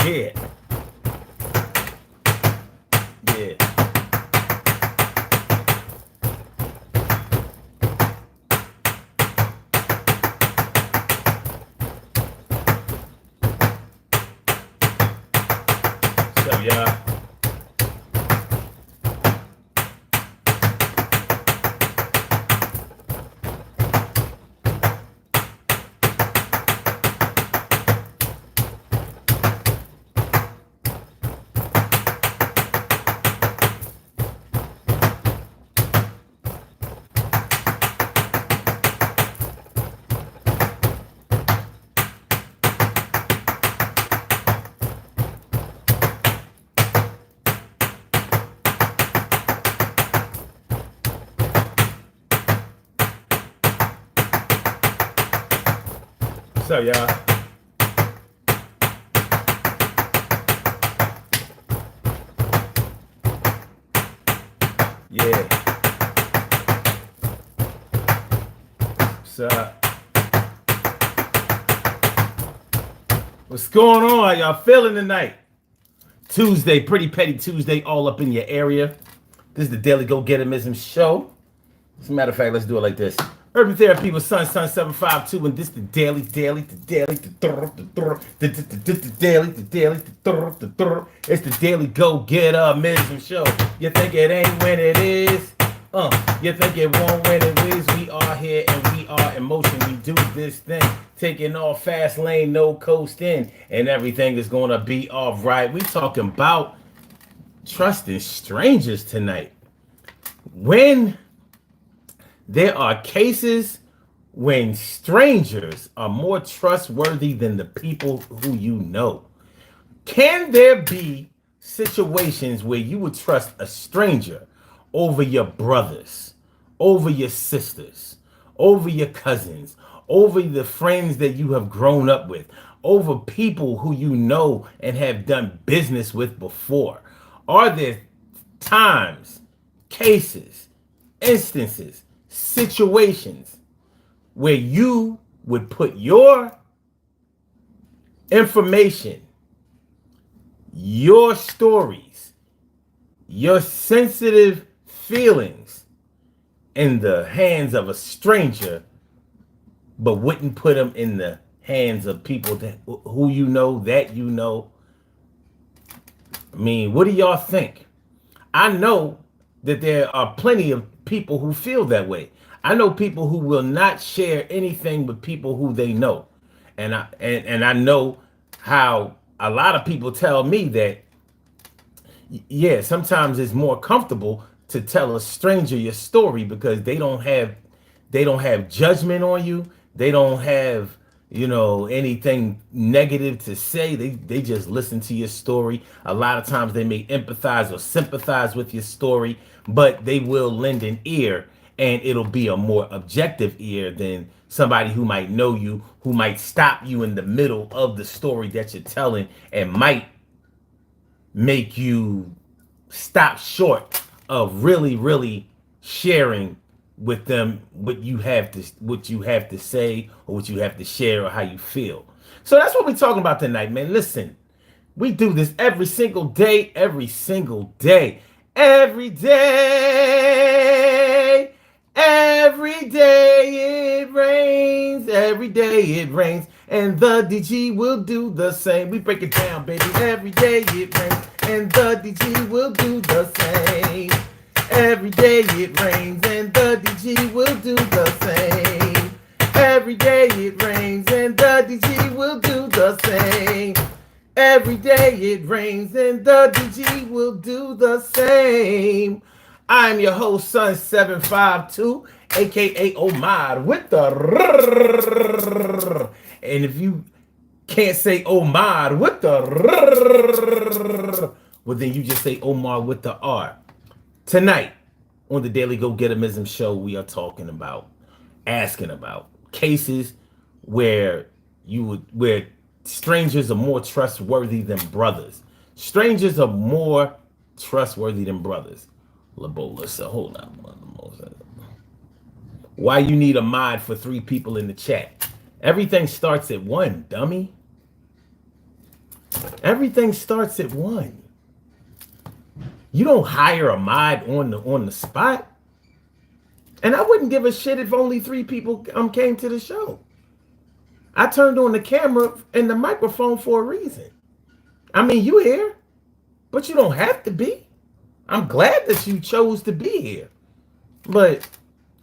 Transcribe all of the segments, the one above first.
Yeah. Yeah. What's up, y'all? What's up, y'all? Yeah. What's up? What's going on? How y'all feeling tonight? Tuesday, pretty petty Tuesday, all up in your area. This is the Daily Go Getimism show. As a matter of fact, let's do it like this. Urban Therapy with Sun 752, and this the daily. It's the Daily Go Getimism show. You think it ain't when it is? You think it won't when it is? We are here and we are in motion. We do this thing, taking off fast lane, no coasting, and everything is gonna be all right. We talking about trusting strangers tonight. When there are cases when strangers are more trustworthy than the people who you know. Can there be situations where you would trust a stranger over your brothers, over your sisters, over your cousins, over the friends that you have grown up with, over people who you know and have done business with before? Are there times, cases, instances, situations where you would put your information, your stories, your sensitive feelings in the hands of a stranger, but wouldn't put them in the hands of people that who you know, that you know? I mean, what do y'all think? I know that there are plenty of people who feel that way. I know people who will not share anything with people who they know. And I know how a lot of people tell me that, yeah, sometimes it's more comfortable to tell a stranger your story because they don't have judgment on you. They don't have, anything negative to say. They just listen to your story. A lot of times they may empathize or sympathize with your story, but they will lend an ear, and it'll be a more objective ear than somebody who might know you, who might stop you in the middle of the story that you're telling and might make you stop short of really sharing with them what you have to say or what you have to share or how you feel. So that's what we're talking about tonight, man. Listen, we do this every single day, every single day, every day. Every day it rains, every day it rains, and the DG will do the same. We break it down, baby. Every day it rains, and the DG will do the same. Every day it rains, and the DG will do the same. Every day it rains, and the DG will do the same. Every day it rains, and the DG will do the same. I'm your host, Sun 752, aka Omar, with the and if you can't say Omar with the well, then you just say Omar with the R. Tonight on the Daily Go Getimism show, we are asking about cases where where strangers are more trustworthy than brothers. Strangers are more trustworthy than brothers. Labola, so hold on. Why you need a mod for 3 people in the chat? Everything starts at 1, dummy. Everything starts at one. You don't hire a mod on the spot. And I wouldn't give a shit if only 3 people came to the show. I turned on the camera and the microphone for a reason. I mean, you here, but you don't have to be. I'm glad that you chose to be here. But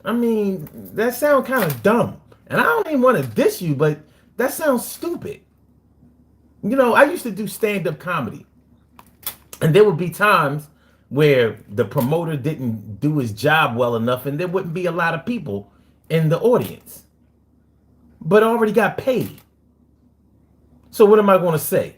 I mean, that sounds kind of dumb. And I don't even want to diss you, but that sounds stupid. You know, I used to do stand-up comedy. And there would be times where the promoter didn't do his job well enough and there wouldn't be a lot of people in the audience. But I already got paid. So what am I going to say?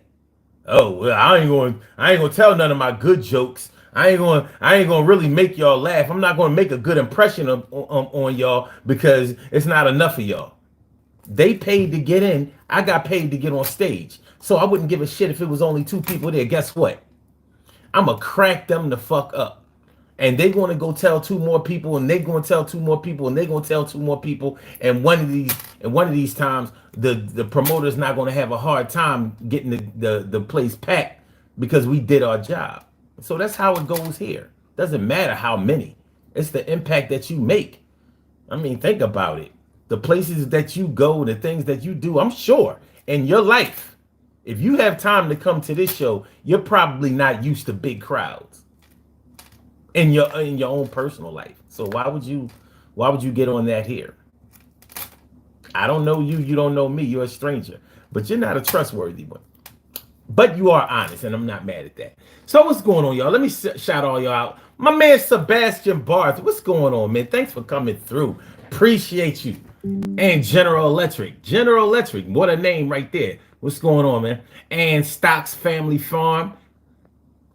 Oh, well, I ain't going to tell none of my good jokes. I ain't going to really make y'all laugh. I'm not going to make a good impression on y'all because it's not enough of y'all. They paid to get in. I got paid to get on stage. So I wouldn't give a shit if it was only 2 people there. Guess what? I'm going to crack them the fuck up. And they're going to go tell 2 more people, and they're going to tell 2 more people, and they're going to tell 2 more people. And one of these times, the promoter's not going to have a hard time getting the place packed because we did our job. So that's how it goes here. Doesn't matter how many. It's the impact that you make. I mean, think about it. The places that you go, the things that you do, I'm sure in your life, if you have time to come to this show, you're probably not used to big crowds in your own personal life. So why would you get on that here? I don't know you, you don't know me, you're a stranger, but you're not a trustworthy one. But you are honest, and I'm not mad at that. So what's going on, y'all? Let me shout all y'all out. My man Sebastian Barth, what's going on, man? Thanks for coming through. Appreciate you. And General Electric, what a name right there. What's going on, man? And Stocks Family Farm,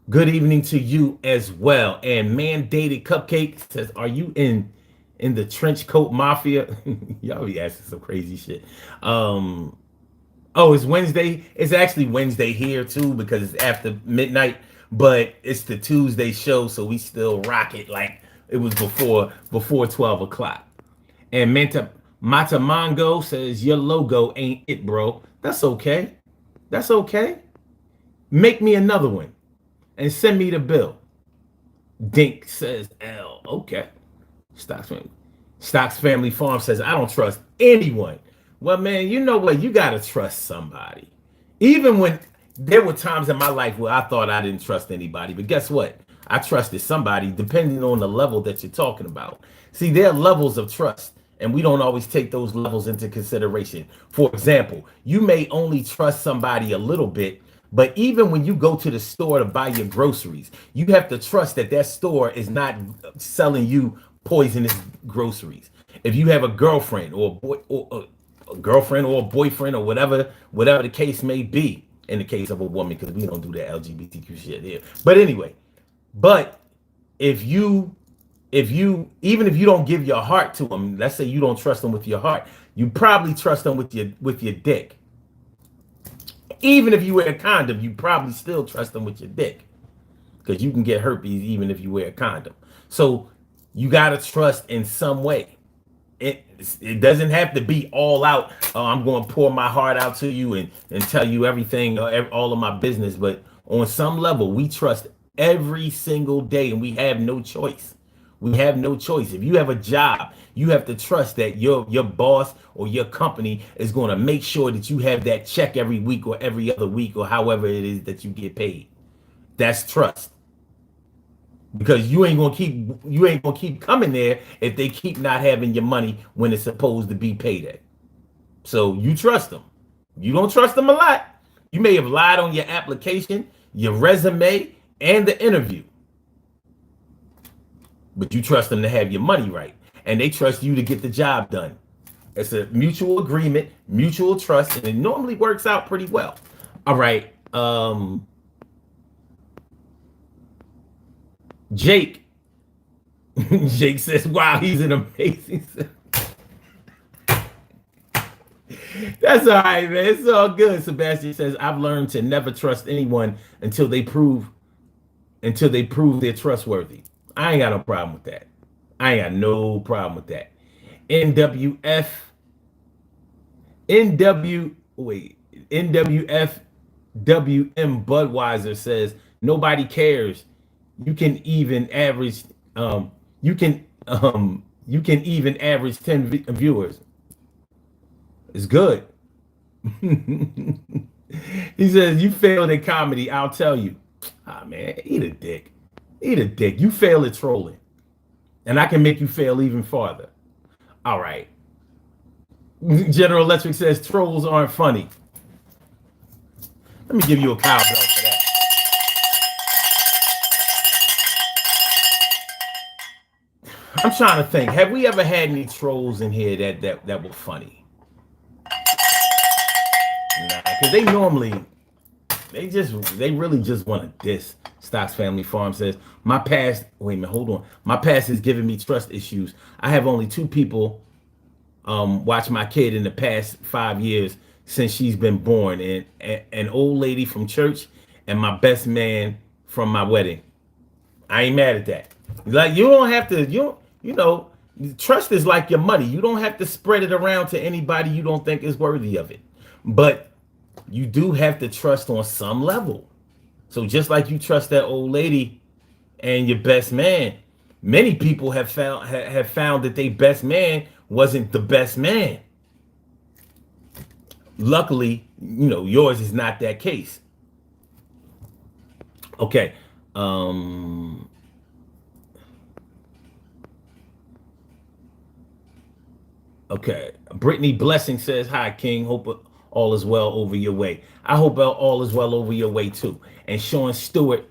good evening to you as well. And Mandated Cupcake says, are you in the trench coat mafia? Y'all be asking some crazy shit. Oh, it's Wednesday. It's actually Wednesday here too because it's after midnight, but it's the Tuesday show, so we still rock it like it was before 12 o'clock. And Matamango says your logo ain't it, bro. That's okay. That's okay. Make me another one and send me the bill. Dink says L. Okay. Stocks Family Farm says I don't trust anyone. Well, man, you know what? You got to trust somebody. Even when there were times in my life where I thought I didn't trust anybody. But guess what? I trusted somebody depending on the level that you're talking about. See, there are levels of trust, and we don't always take those levels into consideration. For example, you may only trust somebody a little bit, but even when you go to the store to buy your groceries, you have to trust that that store is not selling you poisonous groceries. If you have a girlfriend or a girlfriend or a boyfriend or whatever the case may be, in the case of a woman, because we don't do that LGBTQ shit here. But anyway, if you even if you don't give your heart to them, let's say you don't trust them with your heart, you probably trust them with your dick. Even if you wear a condom, you probably still trust them with your dick, because you can get herpes even if you wear a condom. So you gotta trust in some way. It doesn't have to be all out. Oh, I'm going to pour my heart out to you and tell you everything, all of my business. But on some level, we trust every single day, and we have no choice. We have no choice. If you have a job, you have to trust that your boss or your company is going to make sure that you have that check every week or every other week or however it is that you get paid. That's trust. Because you ain't gonna keep coming there if they keep not having your money when it's supposed to be payday. So you trust them. You don't trust them a lot. You may have lied on your application, your resume, and the interview, but you trust them to have your money right, and they trust you to get the job done. It's a mutual agreement, mutual trust, and it normally works out pretty well. All right. Jake says, wow, he's an amazing. That's all right, man. It's all good. Sebastian says, I've learned to never trust anyone until they prove they're trustworthy. I ain't got no problem with that. I ain't got no problem with that. NWF WM Budweiser says nobody cares. You can even average you can even average 10 viewers. It's good. He says you failed at comedy, I'll tell you. Ah man, eat a dick. Eat a dick. You fail at trolling. And I can make you fail even farther. All right. General Electric says trolls aren't funny. Let me give you a cowbell for that. I'm trying to think. Have we ever had any trolls in here that were funny? Nah, because they normally they really just want to diss. Stocks Family Farm says my past. Wait a minute, hold on. My past is giving me trust issues. I have only 2 people watch my kid in the past 5 years since she's been born, and an old lady from church and my best man from my wedding. I ain't mad at that. Like you don't have to. You know, trust is like your money. You don't have to spread it around to anybody you don't think is worthy of it. But you do have to trust on some level. So just like you trust that old lady and your best man, many people have found that their best man wasn't the best man. Luckily, yours is not that case. Okay. Okay. Brittany Blessing says, "Hi, King. Hope all is well over your way." I hope all is well over your way too. And Sean Stewart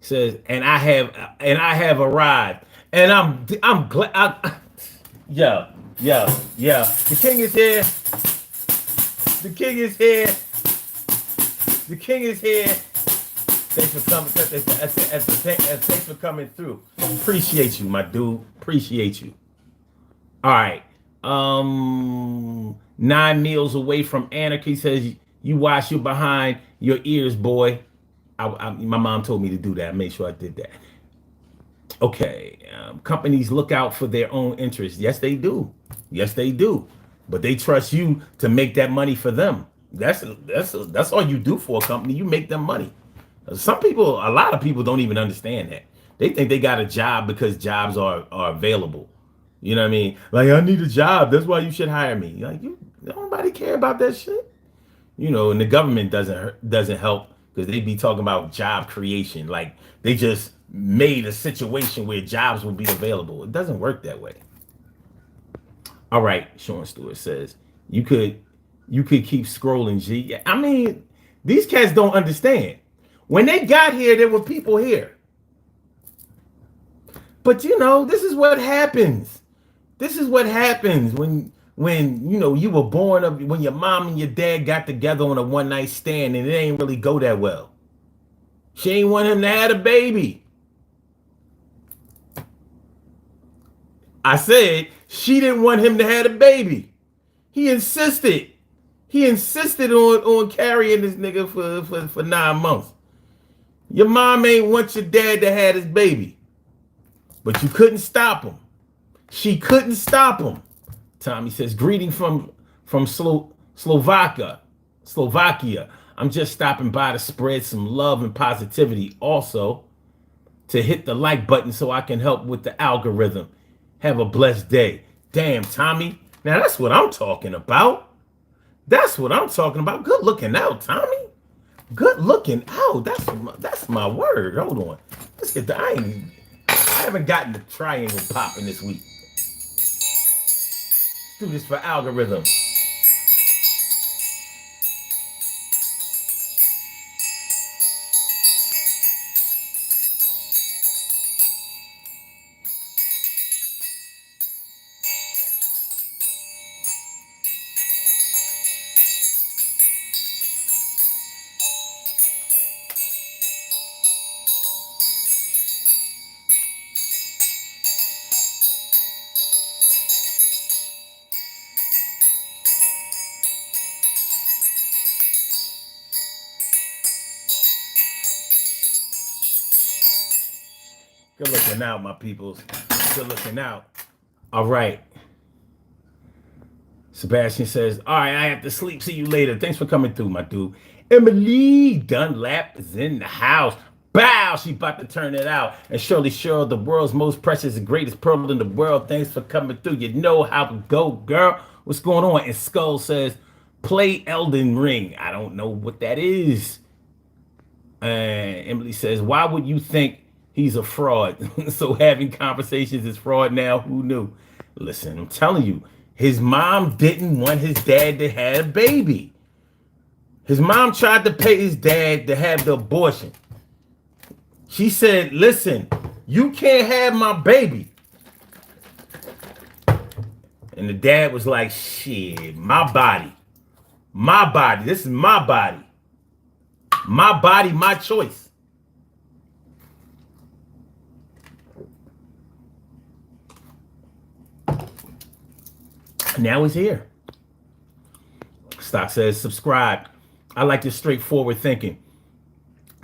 says, "And I have arrived, and I'm glad." Yeah, yeah, yeah. The king is here. The king is here. The king is here. Thanks for coming. Thanks for coming through. Appreciate you, my dude. Appreciate you. All right. 9 meals away from anarchy says you wash your behind your ears, boy. My mom told me to do that. I made sure I did that. Okay. Companies look out for their own interests. Yes, they do. Yes, they do. But they trust you to make that money for them. That's all you do for a company. You make them money. A lot of people don't even understand that. They think they got a job because jobs are available. You know what I mean? Like, I need a job. That's why you should hire me. Like, nobody care about that shit. And the government doesn't help because they be talking about job creation. Like they just made a situation where jobs will be available. It doesn't work that way. All right, Sean Stewart says you could keep scrolling, G. I mean, these cats don't understand. When they got here, there were people here. But this is what happens. This is what happens when you were born when your mom and your dad got together on a one night stand and it ain't really go that well. She ain't want him to have a baby. I said she didn't want him to have a baby. He insisted. He insisted on carrying this nigga for 9 months. Your mom ain't want your dad to have his baby. But you couldn't stop him. She couldn't stop him. Tommy says, "Greeting from Slovakia. I'm just stopping by to spread some love and positivity. Also, to hit the like button so I can help with the algorithm. Have a blessed day." Damn, Tommy. Now that's what I'm talking about. That's what I'm talking about. Good looking out, Tommy. Good looking out. That's my word. Hold on. Let's get the I haven't gotten the triangle popping this week. Let's do this for algorithm. Good looking out, my peoples. Good looking out. All right. Sebastian says, all right, I have to sleep. See you later. Thanks for coming through, my dude. Emily Dunlap is in the house. Bow, she about to turn it out. And Shirley Cheryl, the world's most precious and greatest pearl in the world. Thanks for coming through. You know how to go, girl. What's going on? And Skull says, play Elden Ring. I don't know what that is. And Emily says, why would you think he's a fraud? So having conversations is fraud now? Who knew? Listen, I'm telling you, his mom didn't want his dad to have a baby. His mom tried to pay his dad to have the abortion. She said, listen, you can't have my baby. And the dad was like, shit, my body. My body. This is my body. My body, my choice. Now he's here. Stock says, subscribe. I like this straightforward thinking.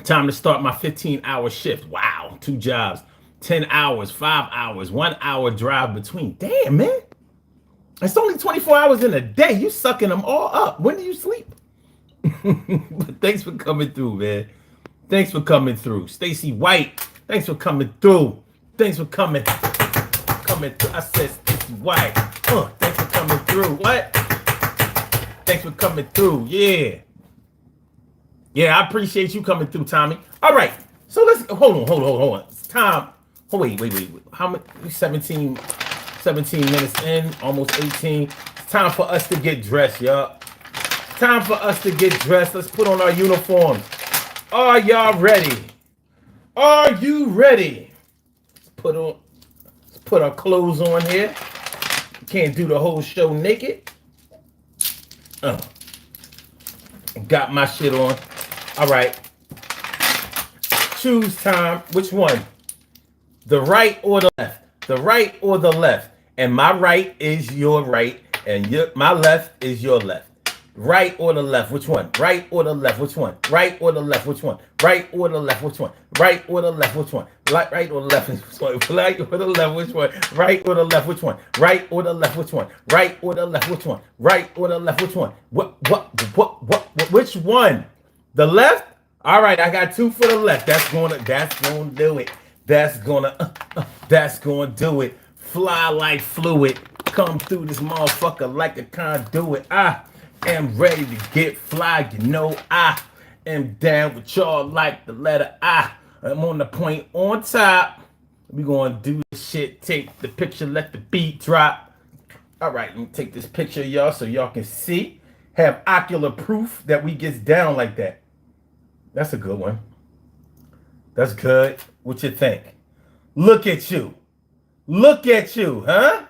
Time to start my 15-hour shift. Wow, 2 jobs, 10 hours, 5 hours, 1 hour drive between. Damn, man. It's only 24 hours in a day. You sucking them all up. When do you sleep? But thanks for coming through, man. Thanks for coming through. Stacy White, thanks for coming through. Thanks for coming through. I said Stacy White. Thanks for coming through. What? Thanks for coming through. Yeah. Yeah, I appreciate you coming through, Tommy. All right. So let's hold on. It's time. Oh, wait. How much? 17 minutes in, almost 18. It's time for us to get dressed, y'all. Time for us to get dressed. Let's put on our uniforms. Are y'all ready? Are you ready? Let's put our clothes on here. Can't do the whole show naked. Got my shit on. All right. Choose time. Which one? The right or the left? The right or the left? And my right is your right, and my left is your left. Right or the left? Which one? Right or the left? Which one? Right or the left? Which one? Right or the left? Which one? Right or the left? Which one? Right or the left? Which one? Right or the left? Which one? Right or the left? Which one? Right or the left? Which one? Right or the left? Which one? Right or the left? Which one? What? Which one? The left? All right, I got 2 for the left. That's gonna do it. That's gonna do it. Fly like fluid. Come through this motherfucker like a conduit. I am ready to get fly. You know I am down with y'all like the letter I. I'm on the point on top. We gonna do this shit. Take the picture. Let the beat drop. All right, let me take this picture, y'all, so y'all can see. Have ocular proof that we gets down like that. That's a good one. That's good. What you think? Look at you. Look at you, huh?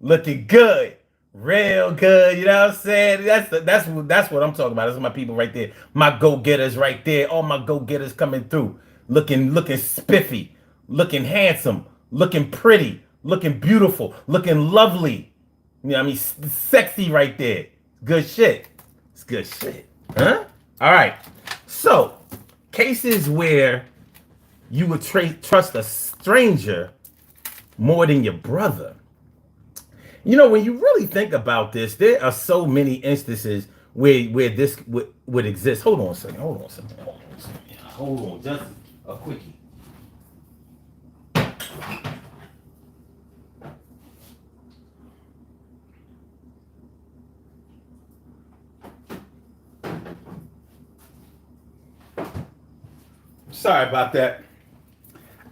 Looking good. Real good. You know what I'm saying? That's what I'm talking about. Those are my people right there. My go-getters right there. All my go-getters coming through. Looking spiffy. Looking handsome. Looking pretty. Looking beautiful. Looking lovely. You know what I mean? Sexy right there. Good shit. It's good shit. Huh? All right. So, cases where you would trust a stranger more than your brother. You know, when you really think about this, there are so many instances where this would exist. Hold on a second. Hold on. Just a quickie. Sorry about that.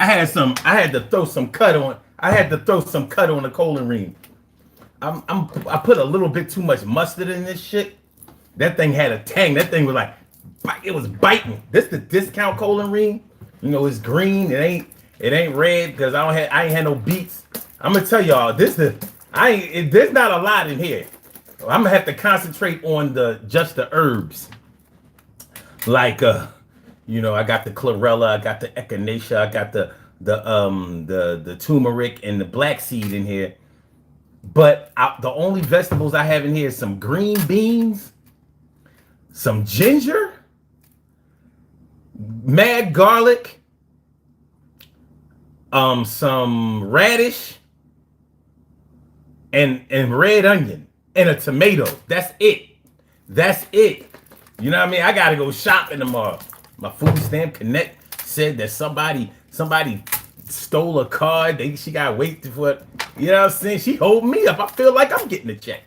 I had to throw some cut on the colon ring. I put a little bit too much mustard in this shit. That thing had a tang. That thing was like, it was biting. This the discount colon ring. You know, it's green. It ain't red because I ain't had no beets. I'm gonna tell y'all there's not a lot in here. I'm gonna have to concentrate on just the herbs. Like you know, I got the chlorella, I got the echinacea, I got the turmeric and the black seed in here. But the only vegetables I have in here is some green beans, some ginger, mad garlic, some radish, and red onion. and a tomato. That's it. That's it. You know what I mean? I gotta go shopping tomorrow. My food stamp connect said that somebody stole a card. She got to wait for it. You know what I'm saying? She hold me up. I feel like I'm getting a check.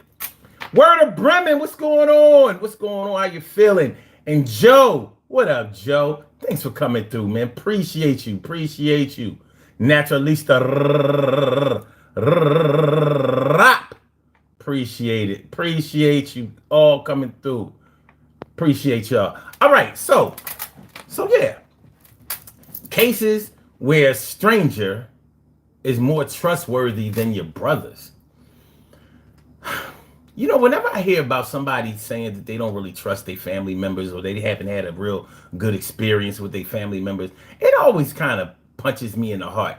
Word of Bremen, what's going on? What's going on? How you feeling? And Joe, what up, Joe? Thanks for coming through, man. Appreciate you. Appreciate you. Naturalista rap. Appreciate it. Appreciate you all coming through. Appreciate y'all. All right, so yeah. Cases where a stranger is more trustworthy than your brothers. You know, whenever I hear about somebody saying that they don't really trust their family members or they haven't had a real good experience with their family members, it always kind of punches me in the heart.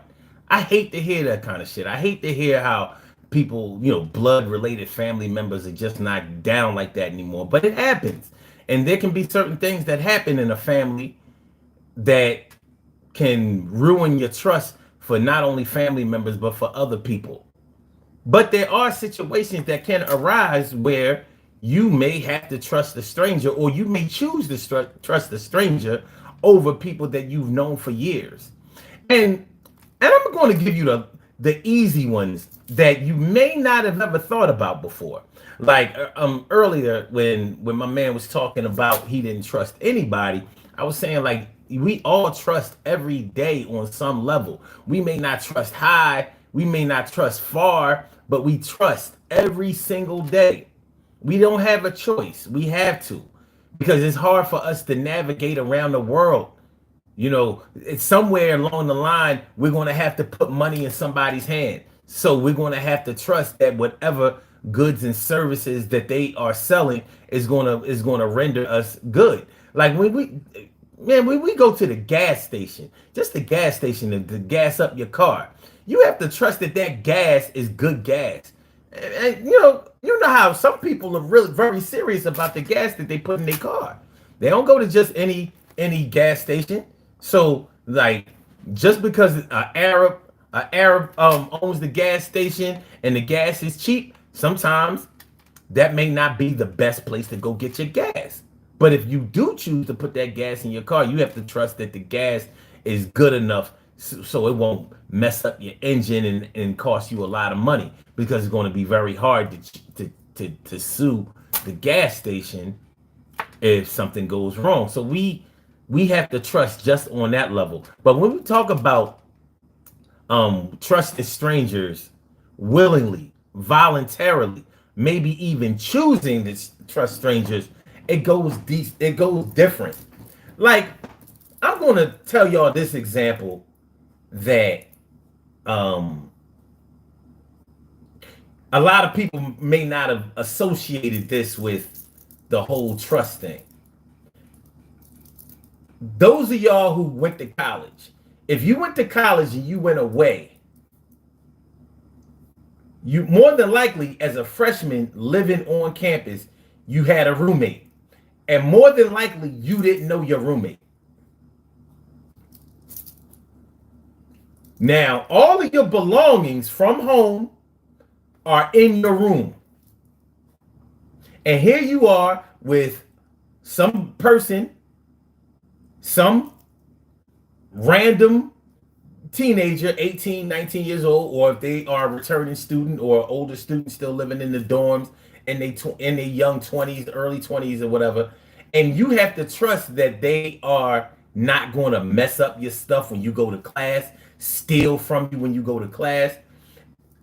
I hate to hear that kind of shit. I hate to hear how people, blood related family members are just not down like that anymore. But it happens. And there can be certain things that happen in a family that can ruin your trust for not only family members, but for other people. But there are situations that can arise where you may have to trust a stranger, or you may choose to trust a stranger over people that you've known for years. And I'm going to give you the easy ones that you may not have ever thought about before. Like earlier when my man was talking about he didn't trust anybody, I was saying like we all trust every day on some level. We may not trust high, we may not trust far, but we trust every single day. We don't have a choice. We have to, because it's hard for us to navigate around the world. It's somewhere along the line, we're going to have to put money in somebody's hand. So we're going to have to trust that whatever goods and services that they are selling is going to render us good. Like when we go to the gas station, just the gas station to gas up your car, you have to trust that gas is good gas. And you know how some people are really very serious about the gas that they put in their car. They don't go to just any gas station. So like just because an Arab owns the gas station and the gas is cheap, sometimes that may not be the best place to go get your gas. But if you do choose to put that gas in your car, you have to trust that the gas is good enough so it won't mess up your engine and cost you a lot of money, because it's going to be very hard to sue the gas station if something goes wrong. So we have to trust just on that level. But when we talk about trusting strangers willingly, voluntarily, maybe even choosing to trust strangers, it goes deep, it goes different. Like, I'm going to tell y'all this example that a lot of people may not have associated this with the whole trust thing. Those of y'all who went to college, if you went to college and you went away, you more than likely, as a freshman living on campus, you had a roommate. And more than likely, you didn't know your roommate. Now, all of your belongings from home are in your room. And here you are with some person, some random teenager, 18, 19 years old, or if they are a returning student or older student still living in the dorms in their young 20s, early 20s or whatever. And you have to trust that they are not going to mess up your stuff when you go to class, steal from you when you go to class.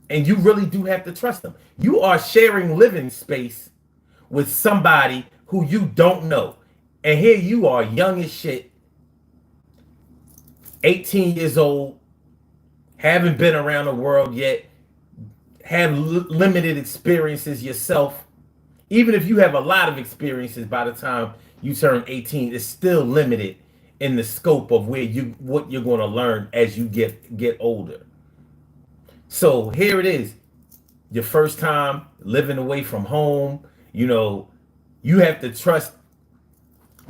And you really do have to trust them. You are sharing living space with somebody who you don't know. And here you are, young as shit, 18 years old, haven't been around the world yet, have limited experiences yourself. Even if you have a lot of experiences by the time you turn 18, it's still limited in the scope of what you're going to learn as you get older. So here it is, your first time living away from home. You have to trust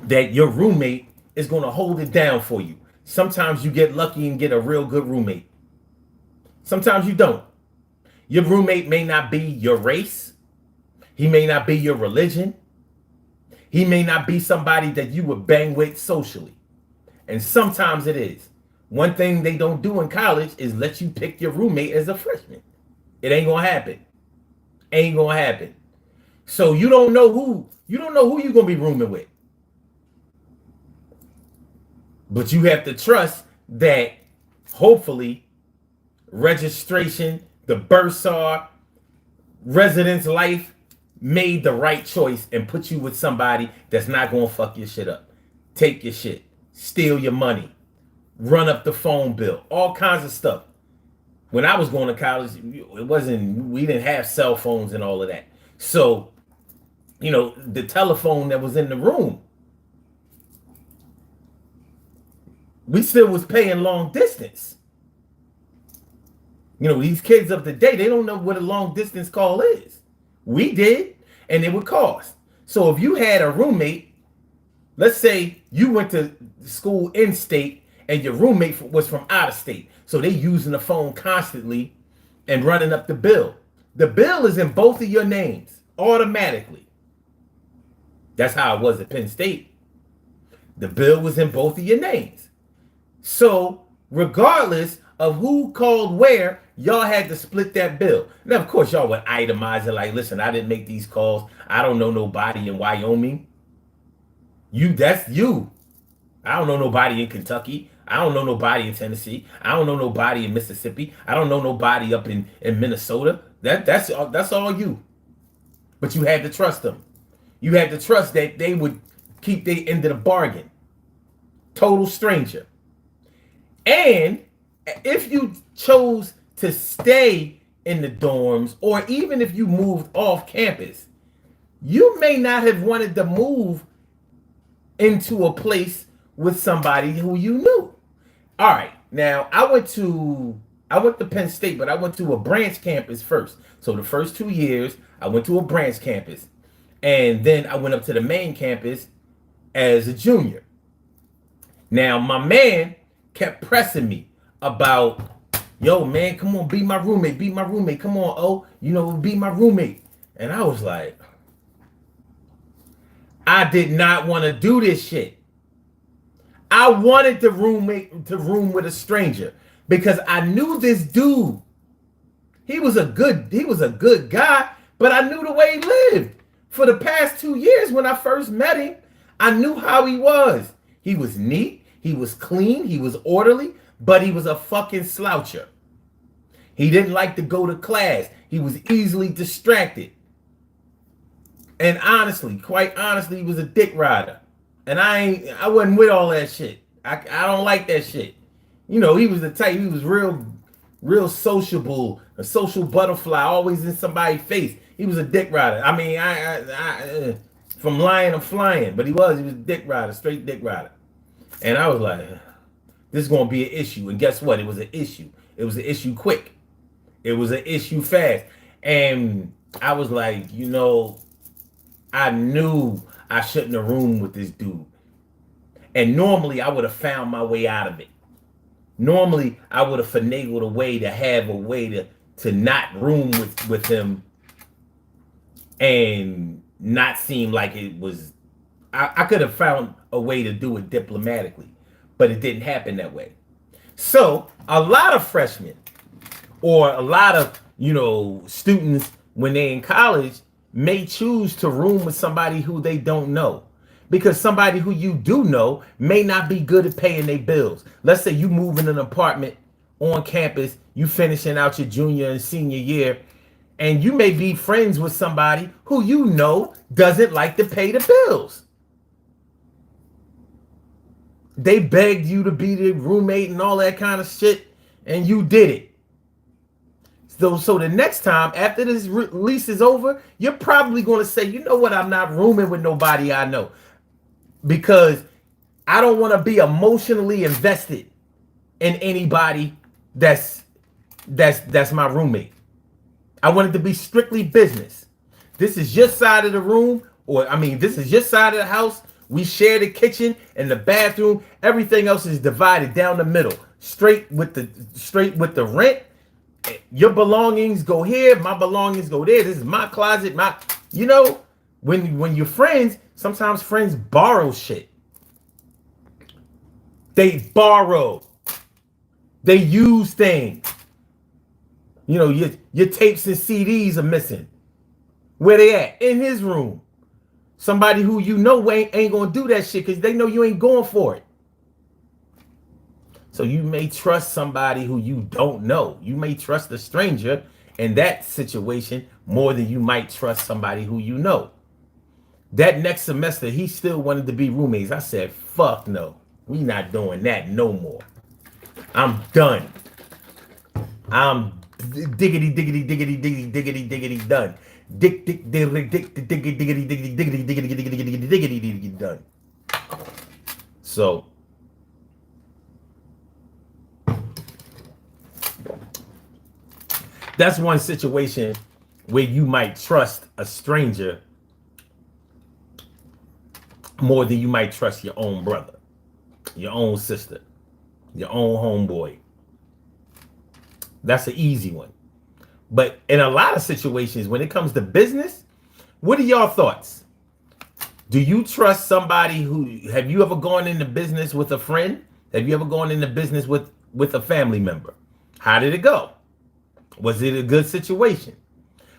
that your roommate is going to hold it down for you. Sometimes you get lucky and get a real good roommate. Sometimes you don't. Your roommate may not be your race. He may not be your religion. He may not be somebody that you would bang with socially. And sometimes it is. One thing they don't do in college is let you pick your roommate as a freshman. It ain't gonna happen. Ain't gonna happen. So you don't know who you're gonna be rooming with. But you have to trust that hopefully registration, the bursar, residence life made the right choice and put you with somebody that's not gonna fuck your shit up. Take your shit, steal your money, run up the phone bill, all kinds of stuff. When I was going to college, we didn't have cell phones and all of that. So, the telephone that was in the room, we still was paying long distance. These kids of the day, they don't know what a long distance call is. We did, and it would cost. So if you had a roommate, let's say you went to school in state and your roommate was from out of state. So they using the phone constantly and running up the bill. The bill is in both of your names automatically. That's how it was at Penn State. The bill was in both of your names. So regardless of who called where, y'all had to split that bill. Now, of course, y'all would itemize it like, listen, I didn't make these calls. I don't know nobody in Wyoming. That's you. I don't know nobody in Kentucky. I don't know nobody in Tennessee. I don't know nobody in Mississippi. I don't know nobody up in Minnesota. That's all you. But you had to trust them. You had to trust that they would keep their end of the bargain. Total stranger. And if you chose to stay in the dorms, or even if you moved off campus, you may not have wanted to move into a place with somebody who you knew. All right, now I went to Penn State, but I went to a branch campus first. So the first 2 years, I went to a branch campus, and then I went up to the main campus as a junior. Now my man kept pressing me about, yo, man, come on, be my roommate, come on, be my roommate. And I was like, I did not want to do this shit. I wanted to room with a stranger because I knew this dude. He was a good guy, but I knew the way he lived. For the past 2 years when I first met him, I knew how he was. He was neat, he was clean, he was orderly, but he was a fucking sloucher. He didn't like to go to class. He was easily distracted. And quite honestly, he was a dick rider. And I wasn't with all that shit. I don't like that shit. He was the type, he was real sociable, a social butterfly, always in somebody's face. He was a dick rider. I mean, from lying I'm flying, but he was a dick rider, straight dick rider. And I was like, this is going to be an issue. And guess what? It was an issue. It was an issue quick. It was an issue fast. And I was like, I knew I shouldn't have roomed with this dude. And normally I would have found my way out of it. Normally I would have finagled a way to have a way to not room with him and not seem like it was. I could have found a way to do it diplomatically, but it didn't happen that way. So a lot of freshmen or a lot of, students when they're in college may choose to room with somebody who they don't know, because somebody who you do know may not be good at paying their bills. Let's say you move in an apartment on campus, you finishing out your junior and senior year, and you may be friends with somebody who doesn't like to pay the bills. They begged you to be the roommate and all that kind of shit, and you did it. So the next time after this lease is over, you're probably going to say, you know what, I'm not rooming with nobody I know, because I don't want to be emotionally invested in anybody that's my roommate. I want it to be strictly business. This is your side of the room, this is your side of the house. We share the kitchen and the bathroom. Everything else is divided down the middle, straight with the rent. Your belongings go here, my belongings go there. This is my closet. You know, when you're friends, sometimes friends borrow shit. They borrow. They use things. You know, your tapes and CDs are missing. Where they at? In his room. Somebody who you know ain't gonna do that shit because they know you ain't going for it. So you may trust somebody who you don't know. You may trust a stranger in that situation more than you might trust somebody who you know. That next semester, he still wanted to be roommates. I said, fuck no. We not doing that no more. I'm done. I'm diggity, diggity, diggity, diggity, diggity, diggity, done. Dick, dick, diggity, diggity, diggity, diggity, diggity, diggity, diggity, diggity, diggity, diggity, done. So, that's one situation where you might trust a stranger more than you might trust your own brother, your own sister, your own homeboy. That's an easy one. But in a lot of situations, when it comes to business, what are y'all thoughts? Do you trust somebody have you ever gone into business with a friend? Have you ever gone into business with a family member? How did it go? Was it a good situation?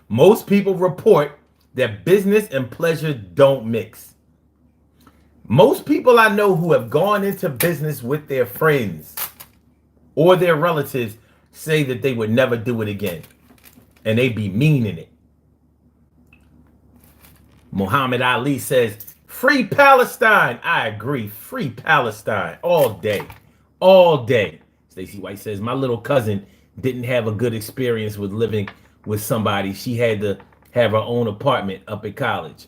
Most people report that business and pleasure don't mix. Most people I know who have gone into business with their friends or their relatives say that they would never do it again. And they be meaning it. Muhammad Ali says, free Palestine. I agree. Free Palestine all day. All day. Stacey White says, my little cousin didn't have a good experience with living with somebody. She had to have her own apartment up at college.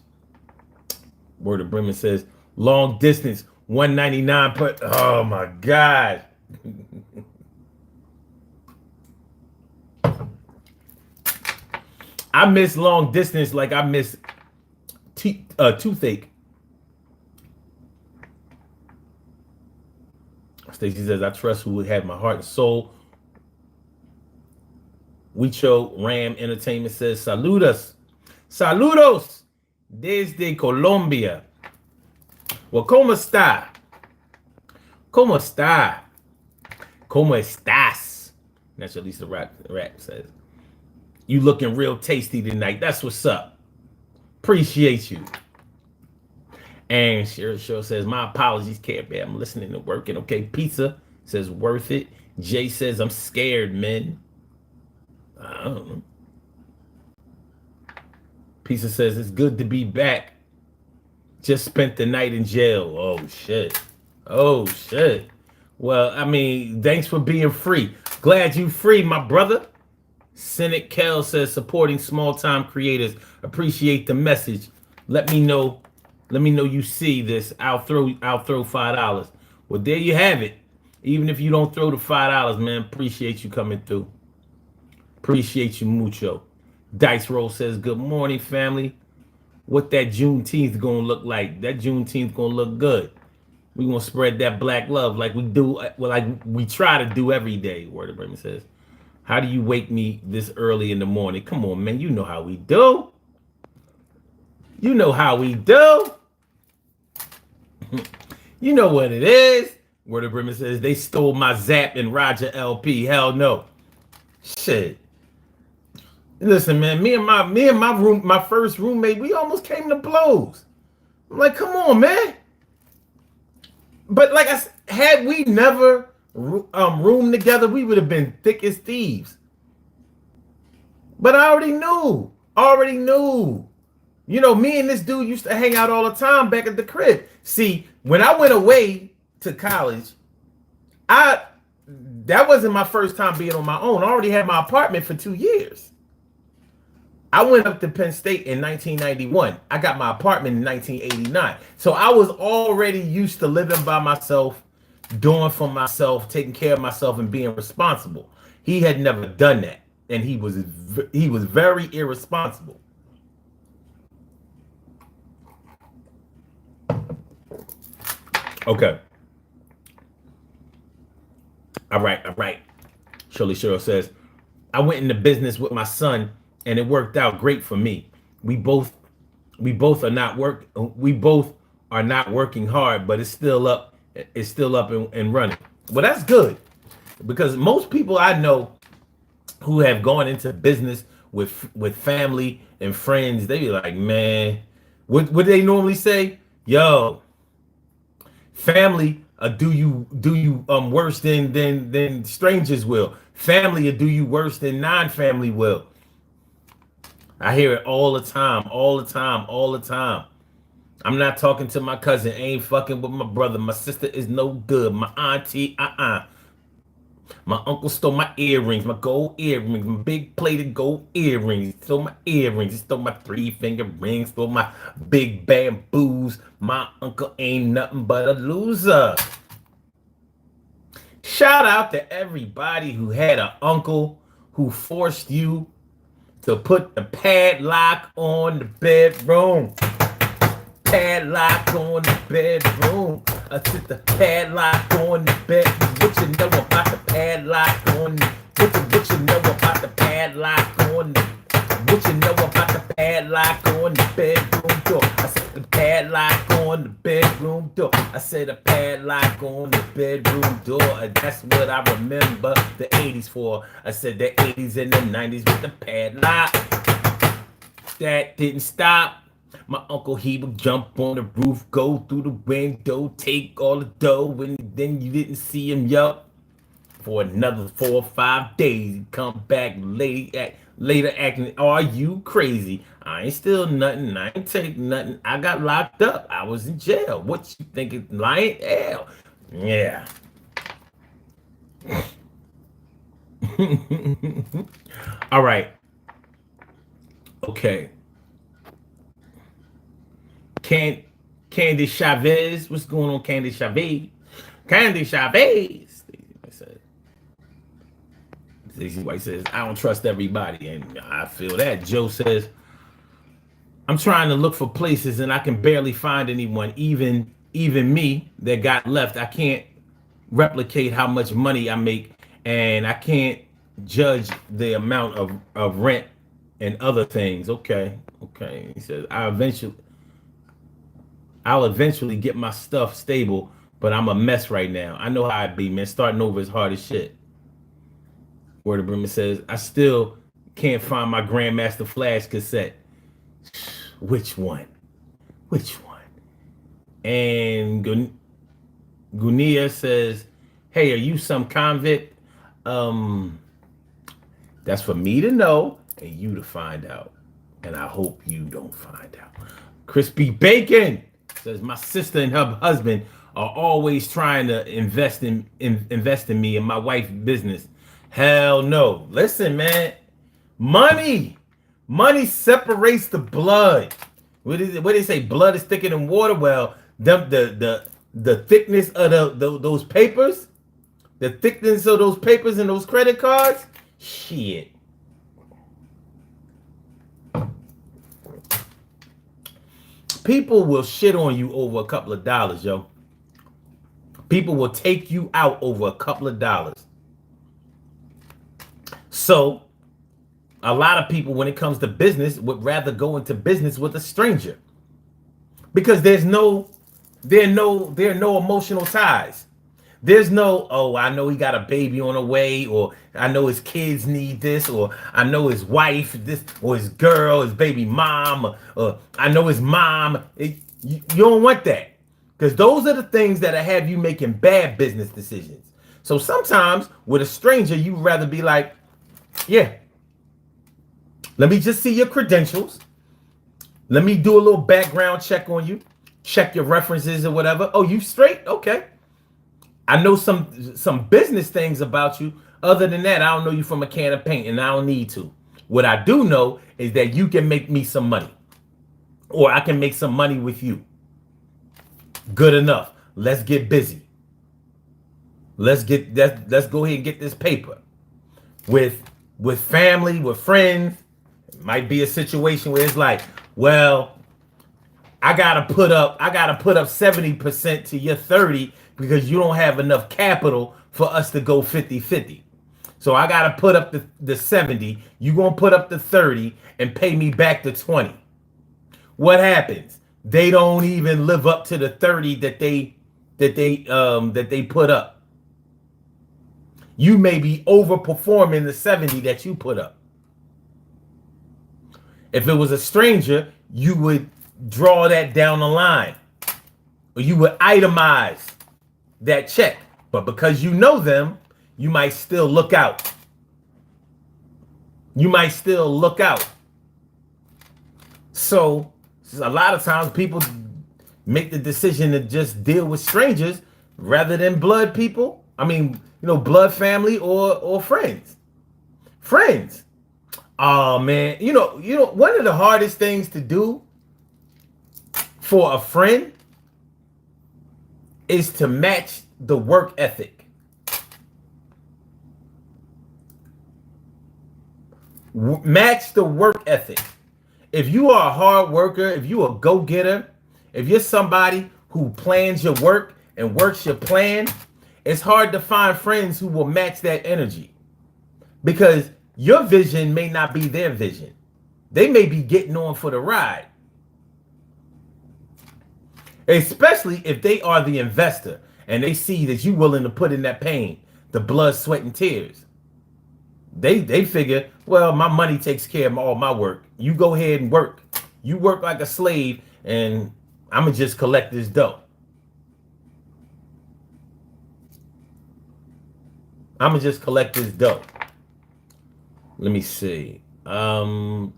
Word of Bremen says, long distance, 199 per. Oh my God. I miss long distance like I miss toothache. Stacey says, I trust who would have my heart and soul. Wicho Ram Entertainment says, saludos. Saludos desde Colombia. Well, ¿cómo está? ¿Cómo está? ¿Cómo estás? That's at least the rap says. You looking real tasty tonight. That's what's up. Appreciate you. And Cheryl says, my apologies, Care Bear. I'm listening and working. Okay, Pizza says, worth it. Jay says, I'm scared, man. I don't know. Pizza says, it's good to be back. Just spent the night in jail. Oh, shit. Oh, shit. Well, I mean, thanks for being free. Glad you free, my brother. Senate Kel says, supporting small-time creators. Appreciate the message. Let me know you see this. I'll throw $5. Well, there you have it. Even if you don't throw the $5, man, appreciate you coming through. Appreciate you mucho. Dice Roll says, good morning, family. What that Juneteenth gonna look like? That Juneteenth gonna look good. We gonna spread that black love like we do, like we try to do every day. Word of Bremen says, how do you wake me this early in the morning? Come on, man. You know how we do. You know how we do. You know what it is. Word of Bremen says, they stole my Zap and Roger LP. Hell no. Shit. Listen, man, me and my first roommate, we almost came to blows. I'm like, come on, man. But like I said, had we never roomed together, we would have been thick as thieves. But I already knew. You know, me and this dude used to hang out all the time back at the crib. See, when I went away to college, that wasn't my first time being on my own. I already had my apartment for 2 years. I went up to Penn State in 1991. I got my apartment in 1989. So I was already used to living by myself, doing for myself, taking care of myself, and being responsible. He had never done that, and he was very irresponsible. Okay. All right. Shirley Cheryl says, I went into business with my son, and it worked out great for me. We both We both are not work. We both are not working hard, but it's still up. It's still up and running. Well, that's good because most people I know who have gone into business with family and friends, they be like, man, what they normally say? Yo, family do you worse than strangers will. Family will do you worse than non-family will. I hear it all the time, all the time, all the time. I'm not talking to my cousin, ain't fucking with my brother. My sister is no good. My auntie, My uncle stole my earrings, my gold earrings, my big plated gold earrings. He stole my earrings. He stole my 3-finger rings, stole my big bamboos. My uncle ain't nothing but a loser. Shout out to everybody who had an uncle who forced you to put the padlock on the bedroom. Padlock on the bedroom. I put the padlock on the bedroom. What you know about the padlock on the? What you know about the padlock on the? What you know about the padlock on the bedroom door? I said the padlock on the bedroom door. I said the padlock on the bedroom door. And that's what I remember the 80s for. I said the 80s and the 90s with the padlock. That didn't stop. My uncle, he would jump on the roof, go through the window, take all the dough, and then you didn't see him, yup. For another 4 or 5 days, he come back later acting, are you crazy? I ain't steal nothing, I ain't take nothing. I got locked up, I was in jail. What you think is lying? Hell, yeah. All right. Okay. Candy Chavez, what's going on, Candy Chavez? Candy Chavez. Stacey White says, I don't trust everybody, and I feel that. Joe says, I'm trying to look for places and I can barely find anyone, even me that got left. I can't replicate how much money I make, and I can't judge the amount of rent and other things. Okay. He says, I'll eventually get my stuff stable, but I'm a mess right now. I know how it be, man. Starting over is hard as shit. Word of Bremen says, I still can't find my Grandmaster Flash cassette. Which one? And Gunia says, hey, are you some convict? That's for me to know and you to find out. And I hope you don't find out. Crispy Bacon says, my sister and her husband are always trying to invest in me and my wife's business. Hell no. Listen, man. Money separates the blood. What they say? Blood is thicker than water. Well, the thickness of those papers, the thickness of those papers and those credit cards, shit. People will shit on you over a couple of dollars, yo. People will take you out over a couple of dollars. So, a lot of people, when it comes to business, would rather go into business with a stranger because there are no emotional ties. There's no, oh, I know he got a baby on the way, or I know his kids need this, or I know his wife this, or his girl, his baby mom, or I know his mom. You don't want that, because those are the things that have you making bad business decisions. So sometimes with a stranger, you'd rather be like, yeah, let me just see your credentials. Let me do a little background check on you, check your references or whatever. Oh, you straight? Okay. I know some business things about you. Other than that, I don't know you from a can of paint, and I don't need to. What I do know is that you can make me some money, or I can make some money with you. Good enough. Let's get busy. Let's go ahead and get this paper. With family, with friends, it might be a situation where it's like, well, I gotta put up 70% to your 30 because you don't have enough capital for us to go 50-50. So I gotta put up the 70, you gonna put up the 30 and pay me back the 20. What happens? They don't even live up to the 30 that they put up. You may be overperforming the 70 that you put up. If it was a stranger, you would draw that down the line, or you would itemize that check. But because you know them, you might still look out. You might still look out. So a lot of times people make the decision to just deal with strangers rather than blood people. I mean, blood family or friends. Friends. Oh man, one of the hardest things to do for a friend is to match the work ethic. Match the work ethic. If you are a hard worker, if you're a go-getter, if you're somebody who plans your work and works your plan, it's hard to find friends who will match that energy, because your vision may not be their vision. They may be getting on for the ride. Especially if they are the investor and they see that you're willing to put in that pain, the blood, sweat, and tears. They figure, well, my money takes care of all my work. You go ahead and work. You work like a slave, and I'm going to just collect this dough. I'm going to just collect this dough. Let me see. The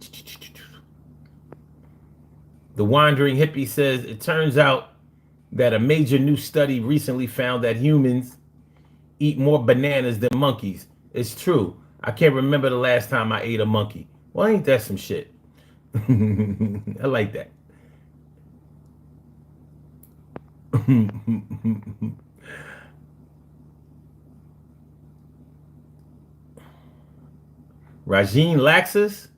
Wandering Hippie says, it turns out that a major new study recently found that humans eat more bananas than monkeys. It's true. I can't remember the last time I ate a monkey. Well, ain't that some shit? I like that. Rajeen Laxus.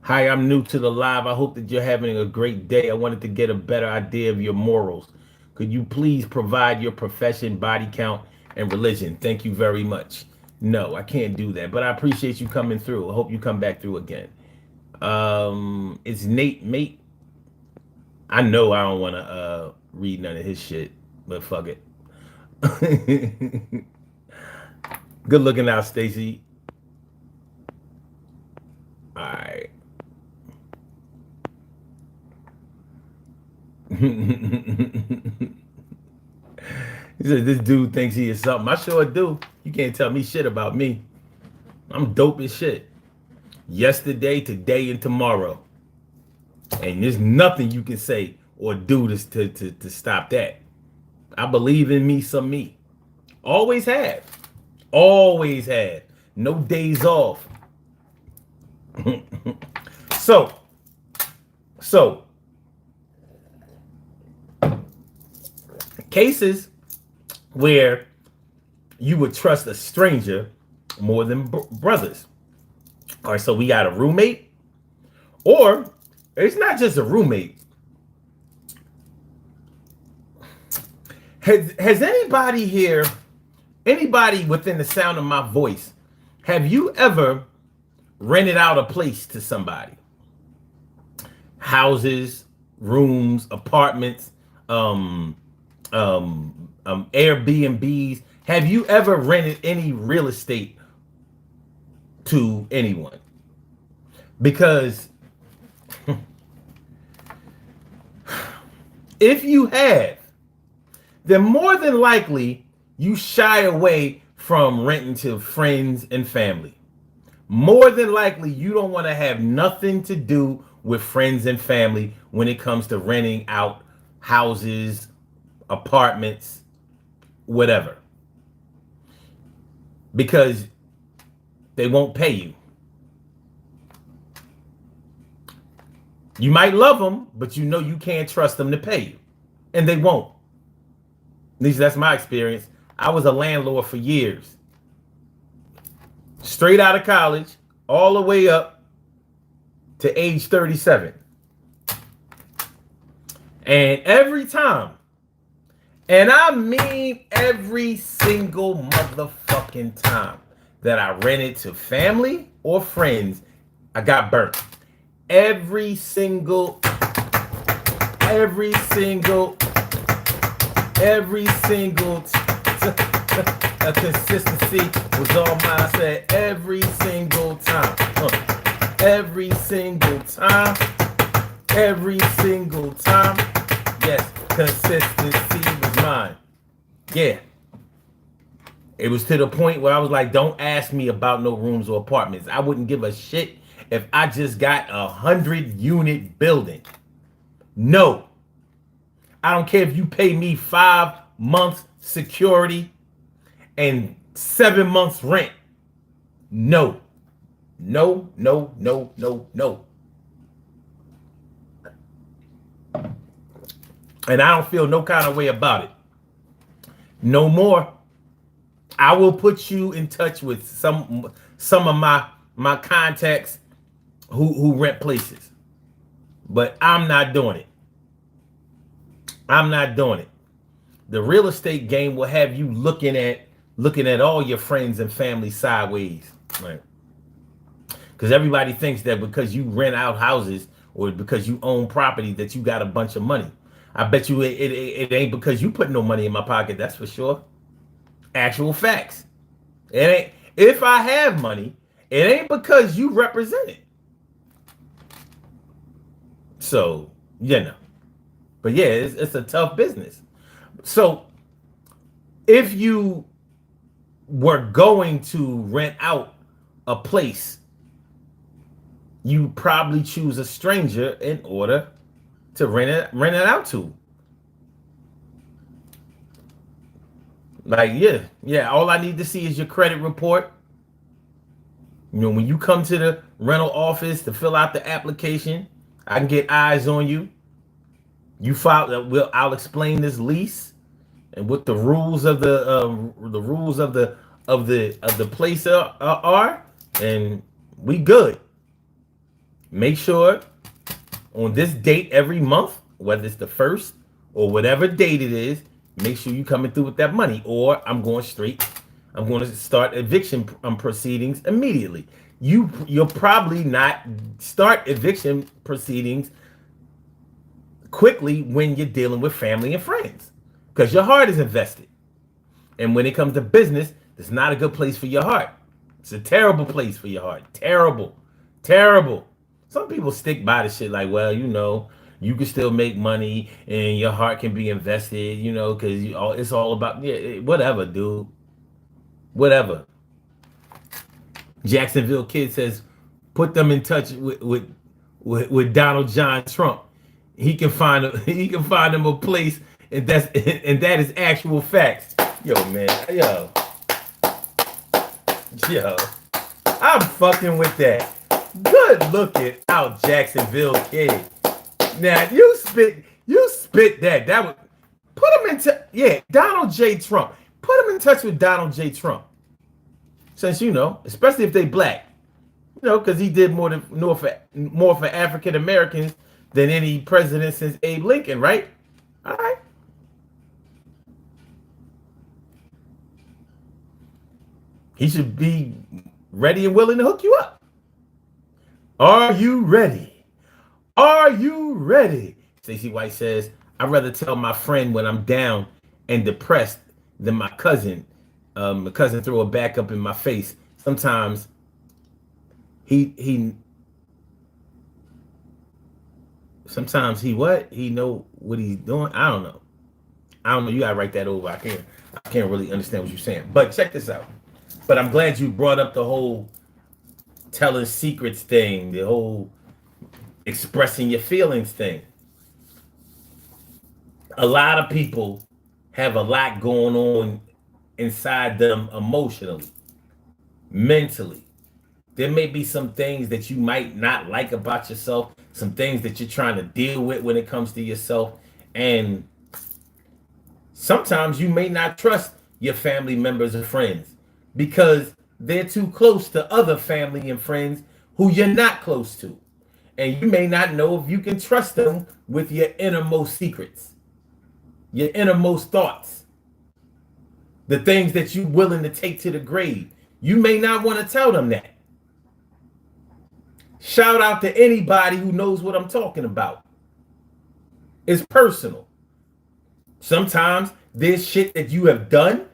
Hi, I'm new to the live. I hope that you're having a great day. I wanted to get a better idea of your morals. Could you please provide your profession, body count, and religion? Thank you very much. No, I can't do that, but I appreciate you coming through. I hope you come back through again. It's Nate Mate. I know I don't want to read none of his shit, but fuck it. Good looking out, Stacy. All right. He said, this dude thinks he is something. I sure do. You can't tell me shit about me. I'm dope as shit. Yesterday, today, and tomorrow. And there's nothing you can say or do to stop that. I believe in me some me. Always have. Always have. No days off. So cases where you would trust a stranger more than brothers. All right, so we got a roommate, or it's not just a roommate. Has anybody here, anybody within the sound of my voice, have you ever rented out a place to somebody? Houses, rooms, apartments, Airbnbs. Have you ever rented any real estate to anyone? Because if you have, then more than likely you shy away from renting to friends and family. More than likely you don't want to have nothing to do with friends and family when it comes to renting out houses, apartments, whatever, because they won't pay you. You might love them, but you know you can't trust them to pay you, and they won't. At least that's my experience. I was a landlord for years, straight out of college, all the way up to age 37. And every time, and I mean every single motherfucking time that I rented to family or friends, I got burnt. every single every single consistency was all mine. I said every single time. Every single time. Every single time. Yes, consistency was mine. Yeah. It was to the point where I was like, don't ask me about no rooms or apartments. I wouldn't give a shit if I just got 100-unit building. No. I don't care if you pay me 5 months security and 7 months rent. No. No, no, no, no, no. And I don't feel no kind of way about it. No more. I will put you in touch with some of my contacts who rent places. But I'm not doing it. I'm not doing it. The real estate game will have you looking at all your friends and family sideways. Right? Because everybody thinks that because you rent out houses or because you own property that you got a bunch of money. I bet you it ain't because you put no money in my pocket, that's for sure. Actual facts. It ain't. If I have money, it ain't because you represent it. So, But yeah, it's a tough business. So, if you were going to rent out a place, you probably choose a stranger in order to rent it out to. Like, yeah. All I need to see is your credit report. When you come to the rental office to fill out the application, I can get eyes on you. You file. I'll explain this lease and what the rules of the place are, and we good. Make sure on this date every month, whether it's the first or whatever date it is, make sure you coming through with that money, or I'm going to start eviction proceedings immediately. You'll probably not start eviction proceedings quickly when you're dealing with family and friends because your heart is invested. And when it comes to business, it's not a good place for your heart. It's a terrible place for your heart. Terrible. Terrible. Some people stick by the shit like, well, you can still make money and your heart can be invested, because it's all about, whatever, dude. Whatever. Jacksonville Kid says, put them in touch with Donald John Trump. He can find him a place, and that is actual facts. Yo, man, yo, I'm fucking with that. Good looking out, Jacksonville Kid. Now you spit that. That would put him into Donald J. Trump. Put him in touch with Donald J. Trump. Since especially if they black, because he did more for African Americans than any president since Abe Lincoln, right? All right. He should be ready and willing to hook you up. Are you ready? Are you ready? Stacey White says, I'd rather tell my friend when I'm down and depressed than my cousin. My cousin throw a back up in my face. Sometimes he what? He know what he's doing. I don't know. You gotta write that over. I can't really understand what you're saying. But check this out. But I'm glad you brought up the whole telling secrets thing, the whole expressing your feelings thing. A lot of people have a lot going on inside them emotionally, mentally. There may be some things that you might not like about yourself, some things that you're trying to deal with when it comes to yourself. And sometimes you may not trust your family members or friends because they're too close to other family and friends who you're not close to. And you may not know if you can trust them with your innermost secrets, your innermost thoughts, the things that you're willing to take to the grave. You may not want to tell them that. Shout out to anybody who knows what I'm talking about. It's personal. Sometimes there's shit that you have done,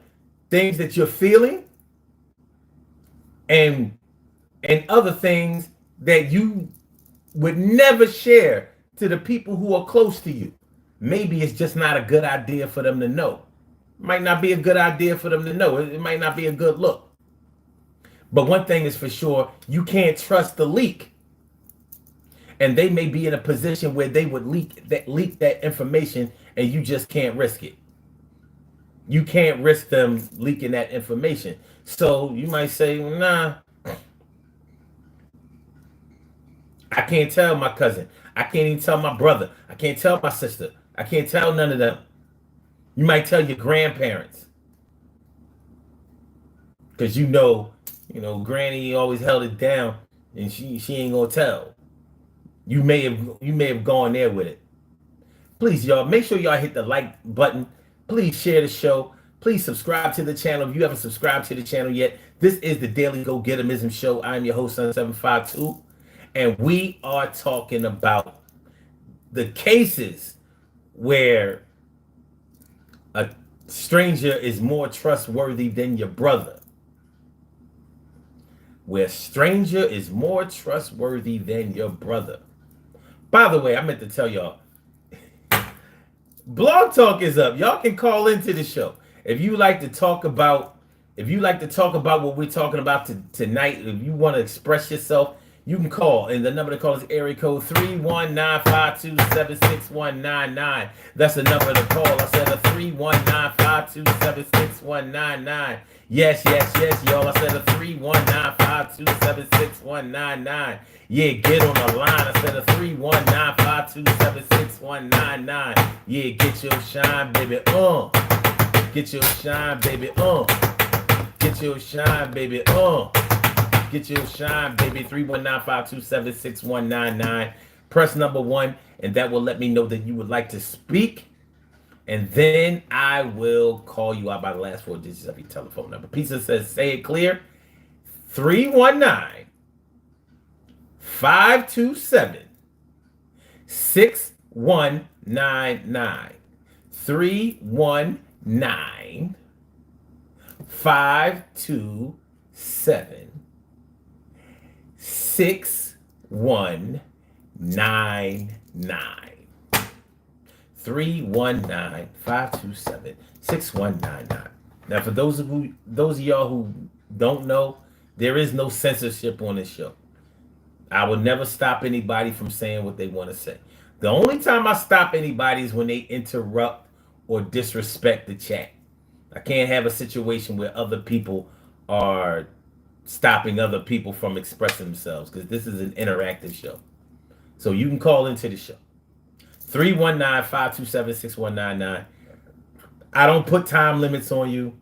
things that you're feeling, and other things that you would never share to the people who are close to you. Maybe it's just not a good idea for them to know. It might not be a good idea for them to know. It might not be a good look. But one thing is for sure, you can't trust the leak. And they may be in a position where they would leak that information, and you just can't risk it. You can't risk them leaking that information. So you might say, nah, I can't tell my cousin. I can't even tell my brother. I can't tell my sister. I can't tell none of them. You might tell your grandparents. Because you know, Granny always held it down, and she ain't gonna tell. You may have gone there with it. Please, y'all, make sure y'all hit the like button. Please share the show. Please subscribe to the channel if you haven't subscribed to the channel yet. This is the Daily Go Getimism Show. I'm your host, Sun752, and we are talking about the cases where a stranger is more trustworthy than your brother. Where a stranger is more trustworthy than your brother. By the way, I meant to tell y'all, Blog Talk is up. Y'all can call into the show. If you like to talk about what we're talking about tonight, if you want to express yourself, you can call. And the number to call is area code 319-527-6199. That's the number to call. I said a 319-527-6199. Yes, y'all. I said a 319-527-6199. Yeah, get on the line. I said a 319-527-6199. Yeah, get your shine, baby. Get your shine, baby. Get your shine, baby. Get your shine, baby. 319-527-6199. Press number 1, and that will let me know that you would like to speak. And then I will call you out by the last 4 digits of your telephone number. Pizza says, say it clear. 319-527-6199. 319-527-6199. 319-527-6199. Now, for those of y'all who don't know, there is no censorship on this show. I will never stop anybody from saying what they want to say. The only time I stop anybody is when they interrupt or disrespect the chat. I can't have a situation where other people are stopping other people from expressing themselves, because this is an interactive show. So you can call into the show. 319-527-6199. I don't put time limits on you.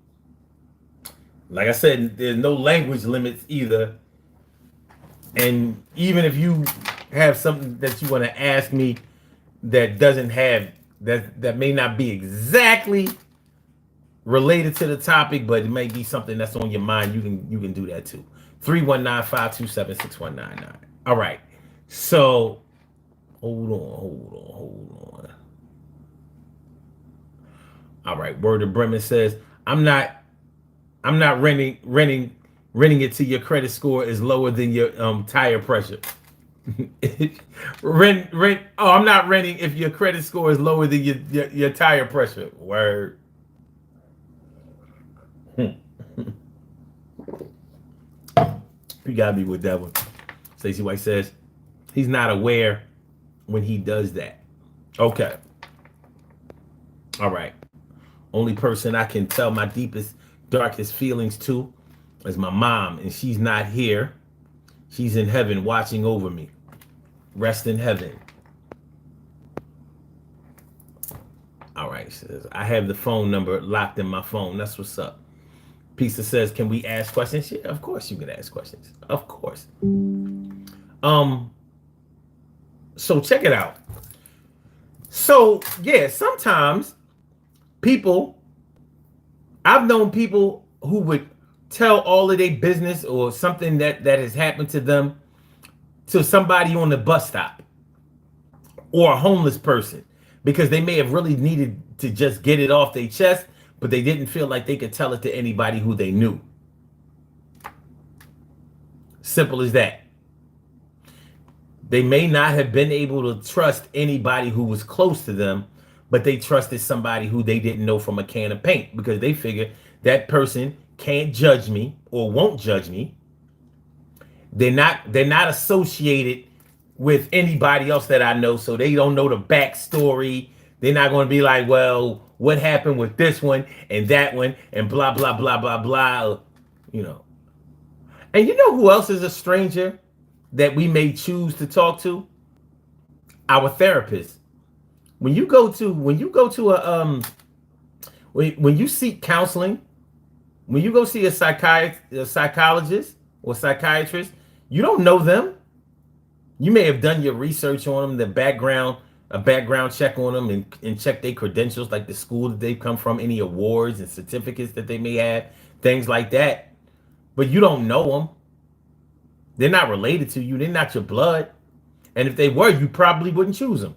Like I said, there's no language limits either. And even if you have something that you want to ask me that doesn't have, that may not be exactly related to the topic, but it may be something that's on your mind, you can do that too. 319-527-6199. All right. So hold on. All right. Word of Bremen says, I'm not renting it till your credit score is lower than your tire pressure. rent. Oh, I'm not renting if your credit score is lower than your tire pressure. Word. You gotta be with that one. Stacey White says he's not aware when he does that. Okay. All right. Only person I can tell my deepest, darkest feelings to is my mom, and she's not here. She's in heaven watching over me. Rest in heaven. All right. Says I have the phone number locked in my phone. That's what's up. Pizza says, can we ask questions? Yeah, of course you can ask questions. Of course. So check it out. So yeah, sometimes I've known people who would tell all of their business or something that has happened to them to somebody on the bus stop or a homeless person because they may have really needed to just get it off their chest, but they didn't feel like they could tell it to anybody who they knew. Simple as that. They may not have been able to trust anybody who was close to them, but they trusted somebody who they didn't know from a can of paint because they figured that person can't judge me or won't judge me. They're not associated with anybody else that I know, so they don't know the backstory. They're not going to be like, well, what happened with this one and that one and blah, blah, blah, blah, blah, you know. And you know who else is a stranger that we may choose to talk to? Our therapist. When you go to a when you seek counseling, when you go see a psychologist or psychiatrist, you don't know them. You may have done your research on them, a background check on them, and check their credentials, like the school that they've come from, any awards and certificates that they may have, things like that. But you don't know them. They're not related to you. They're not your blood. And if they were, you probably wouldn't choose them.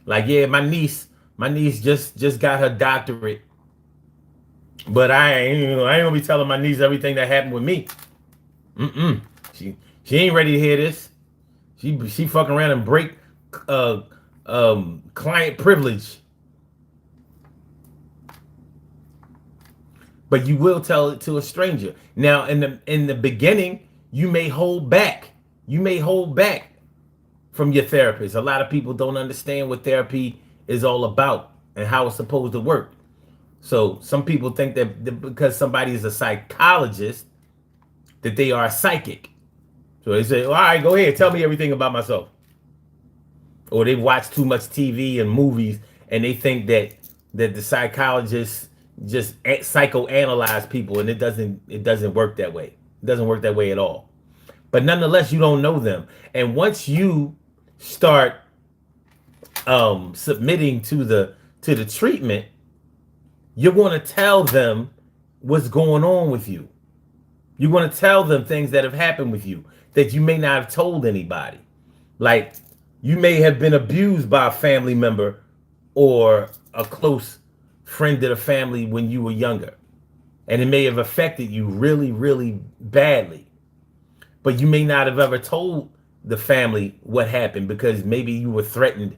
Like, yeah, my niece just got her doctorate. But I ain't gonna be telling my niece everything that happened with me. She ain't ready to hear this. She fucking around and break client privilege. But you will tell it to a stranger. Now, in the beginning, you may hold back. You may hold back from your therapist. A lot of people don't understand what therapy is all about and how it's supposed to work. So some people think that because somebody is a psychologist, that they are a psychic. So they say, all right, go ahead, tell me everything about myself. Or they watch too much TV and movies and they think that the psychologists just psychoanalyze people, and it doesn't work that way. It doesn't work that way at all. But nonetheless, you don't know them. And once you start submitting to the treatment, you're going to tell them what's going on with you. You're going to tell them things that have happened with you that you may not have told anybody. Like, you may have been abused by a family member or a close friend of the family when you were younger. And it may have affected you really, really badly. But you may not have ever told the family what happened because maybe you were threatened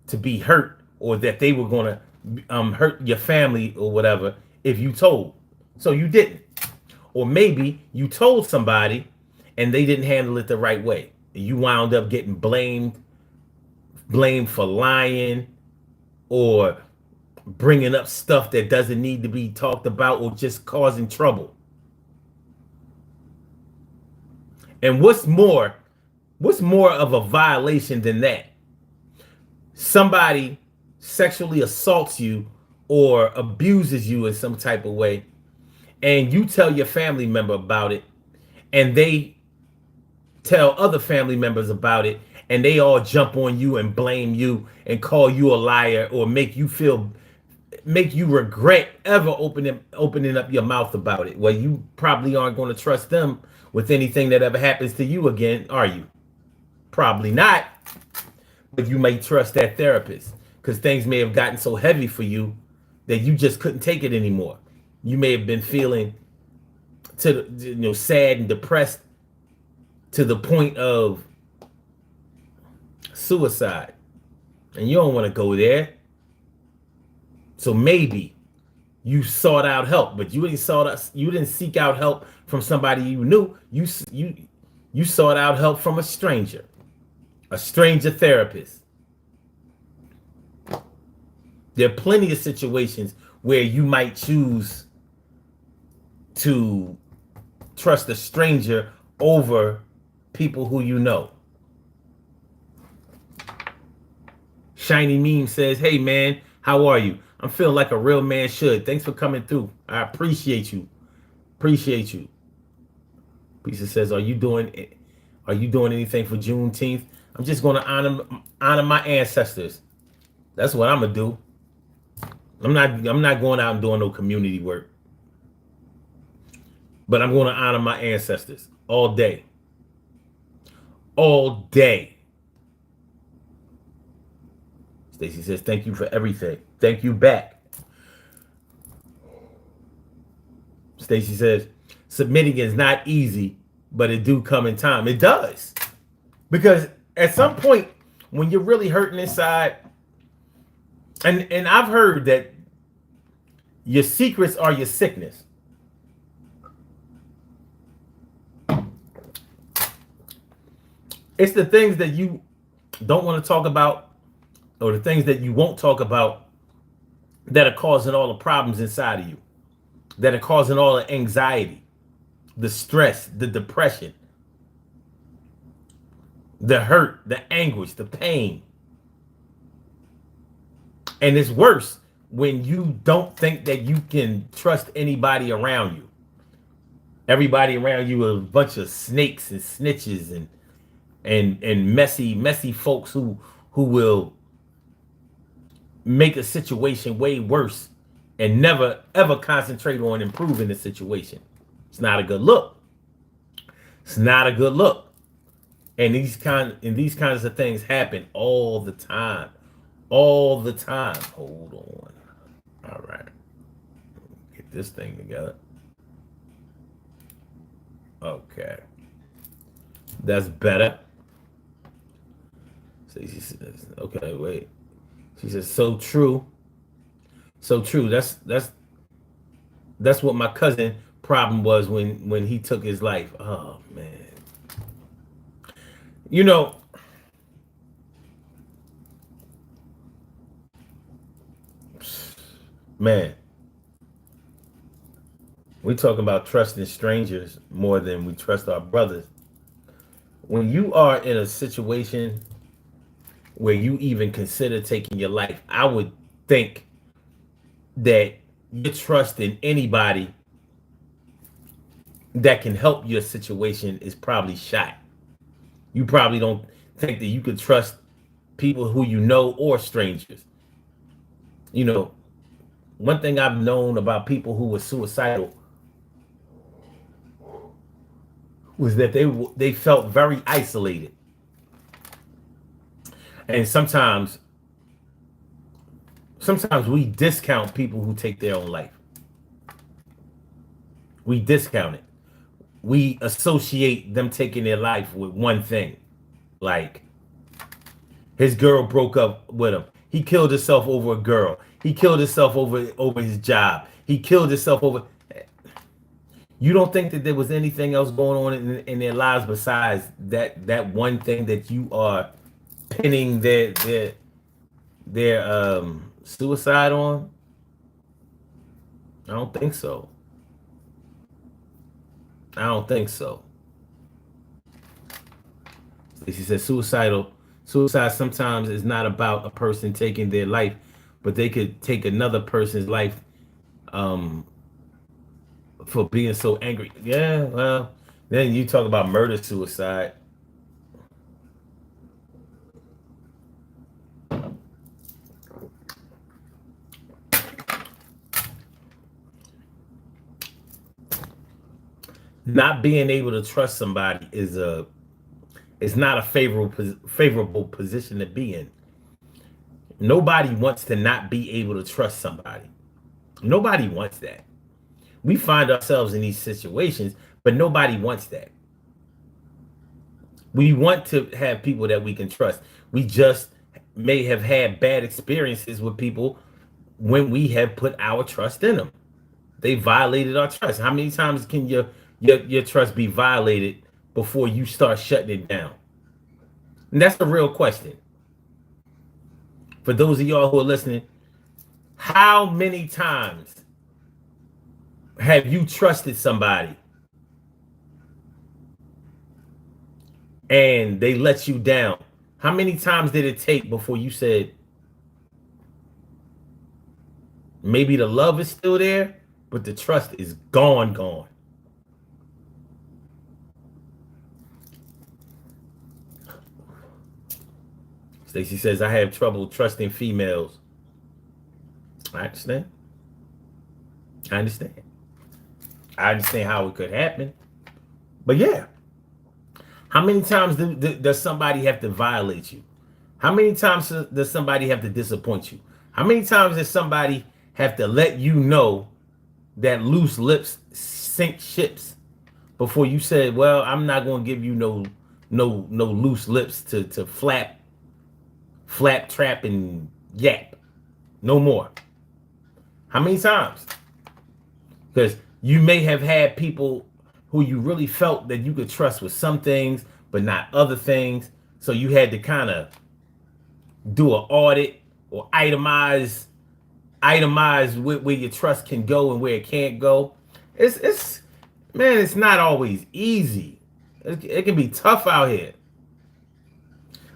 to be hurt, or that they were going to hurt your family or whatever if you told. So you didn't. Or maybe you told somebody and they didn't handle it the right way. You wound up getting blamed for lying or bringing up stuff that doesn't need to be talked about, or just causing trouble. And what's more of a violation than that? Somebody sexually assaults you or abuses you in some type of way, and you tell your family member about it, and they tell other family members about it, and they all jump on you and blame you and call you a liar, or make you regret ever opening up your mouth about it. Well, you probably aren't going to trust them with anything that ever happens to you again, are you? Probably not. But you may trust that therapist because things may have gotten so heavy for you that you just couldn't take it anymore. You may have been feeling sad and depressed to the point of suicide, and you don't want to go there. So maybe you sought out help, but you didn't seek out help from somebody you knew. You sought out help from a stranger therapist. There are plenty of situations where you might choose to trust a stranger over people who you know. Shiny Meme says, hey man, how are you? I'm feeling like a real man should. Thanks for coming through. I appreciate you. Pizza says, are you doing anything for Juneteenth? I'm just going to honor my ancestors. That's what I'm gonna do. I'm not going out and doing no community work. But I'm going to honor my ancestors all day. all day. Stacy says, thank you for everything. Thank you back. Stacy says, submitting is not easy, but it do come in time. It does. Because at some point, when you're really hurting inside, and I've heard that your secrets are your sickness. It's the things that you don't want to talk about, or the things that you won't talk about, that are causing all the problems inside of you, that are causing all the anxiety, the stress, the depression, the hurt, the anguish, the pain. And it's worse when you don't think that you can trust anybody around you. Everybody around you are a bunch of snakes and snitches and messy folks who will make a situation way worse and never ever concentrate on improving the situation. It's not a good look. It's not a good look. And these kinds of things happen all the time. All the time. Hold on. All right. Get this thing together. Okay. That's better. Stacey says, okay, wait. She says, so true. So true. That's what my cousin problem was when he took his life. Oh man. You know, man, we talking about trusting strangers more than we trust our brothers. When you are in a situation where you even consider taking your life, I would think that your trust in anybody that can help your situation is probably shot. You probably don't think that you could trust people who you know or strangers. You know, one thing I've known about people who were suicidal was that they felt very isolated. And sometimes we discount people who take their own life. We discount it. We associate them taking their life with one thing. Like, his girl broke up with him. He killed himself over a girl. He killed himself over his job. He killed himself over... You don't think that there was anything else going on in their lives besides that one thing that you are pinning their suicide on? I don't think so. I don't think so. She said suicide sometimes is not about a person taking their life, but they could take another person's life for being so angry. Yeah, well, then you talk about murder suicide. Not being able to trust somebody is not a favorable position to be in. Nobody wants to not be able to trust somebody. Nobody wants that. We find ourselves in these situations, but nobody wants that. We want to have people that we can trust. We just may have had bad experiences with people when we have put our trust in them. They violated our trust. How many times can your trust be violated before you start shutting it down? And that's the real question. For those of y'all who are listening, how many times have you trusted somebody and they let you down? How many times did it take before you said, maybe the love is still there, but the trust is gone? Stacey says, I have trouble trusting females. I understand. I understand how it could happen. But yeah, How many times does somebody have to violate you? How many times does somebody have to disappoint you? How many times does somebody have to let you know that loose lips sink ships before you said, "Well, I'm not going to give you no loose lips to flap, trap, and yap no more." How many times? Because you may have had people who you really felt that you could trust with some things, but not other things. So you had to kind of do an audit or itemize where your trust can go and where it can't go. It's man, it's not always easy. It can be tough out here.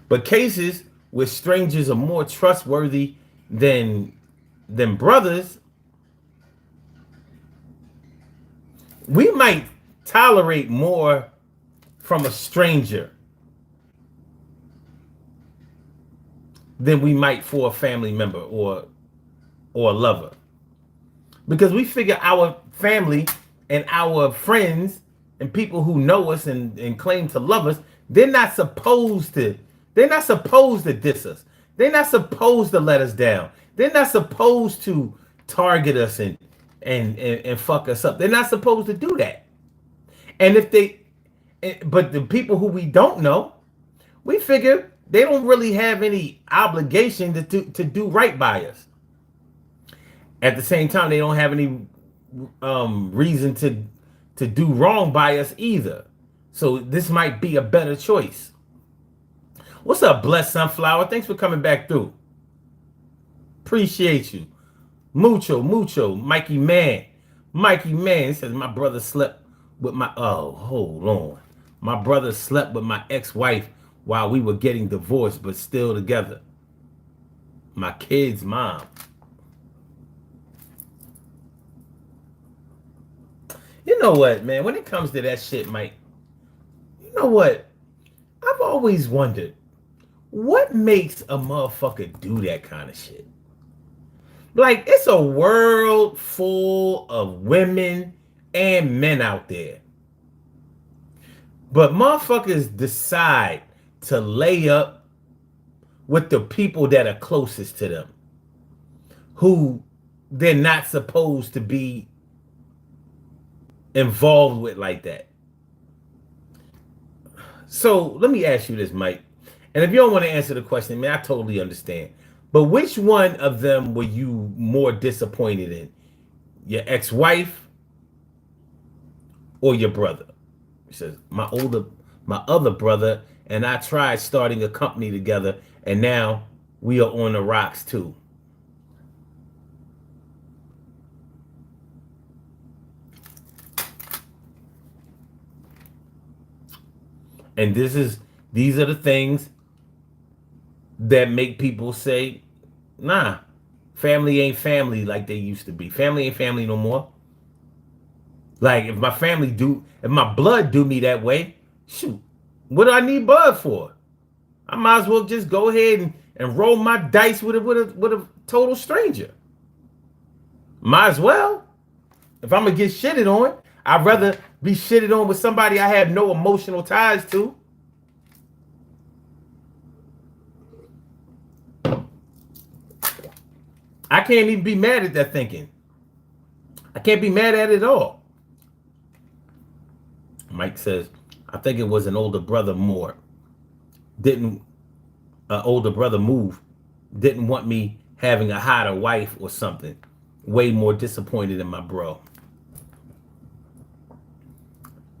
But cases where strangers are more trustworthy than brothers, we might tolerate more from a stranger than we might for a family member or a lover. Because we figure our family and our friends and people who know us and claim to love us, they're not supposed to diss us. They're not supposed to let us down. They're not supposed to target us and fuck us up. They're not supposed to do that. And if they, but the people who we don't know, we figure they don't really have any obligation to do right by us. At the same time, they don't have any reason to do wrong by us either. So this might be a better choice. What's up, Blessed Sunflower? Thanks for coming back through. Appreciate you. Mucho, Mikey Man. Mikey Man says, my brother slept with my, oh, hold on. My brother slept with my ex-wife while we were getting divorced, but still together. My kid's mom. You know what, man? When it comes to that shit, Mike, you know what? I've always wondered, what makes a motherfucker do that kind of shit? Like, it's a world full of women and men out there. But motherfuckers decide to lay up with the people that are closest to them, who they're not supposed to be involved with like that. So let me ask you this, Mike. And if you don't want to answer the question, man, I totally understand. But which one of them were you more disappointed in? Your ex-wife or your brother? He says, my other brother and I tried starting a company together, and now we are on the rocks too. And these are the things that make people say, nah, family ain't family like they used to be. Family ain't family no more. Like, if my blood do me that way, shoot, what do I need blood for? I might as well just go ahead and roll my dice with a total stranger. Might as well. If I'm gonna get shitted on, I'd rather be shitted on with somebody I have no emotional ties to. I can't even be mad at that thinking. I can't be mad at it at all. Mike says, I think it was an older brother more. Older brother move. Didn't want me having a hotter wife or something. Way more disappointed in my bro.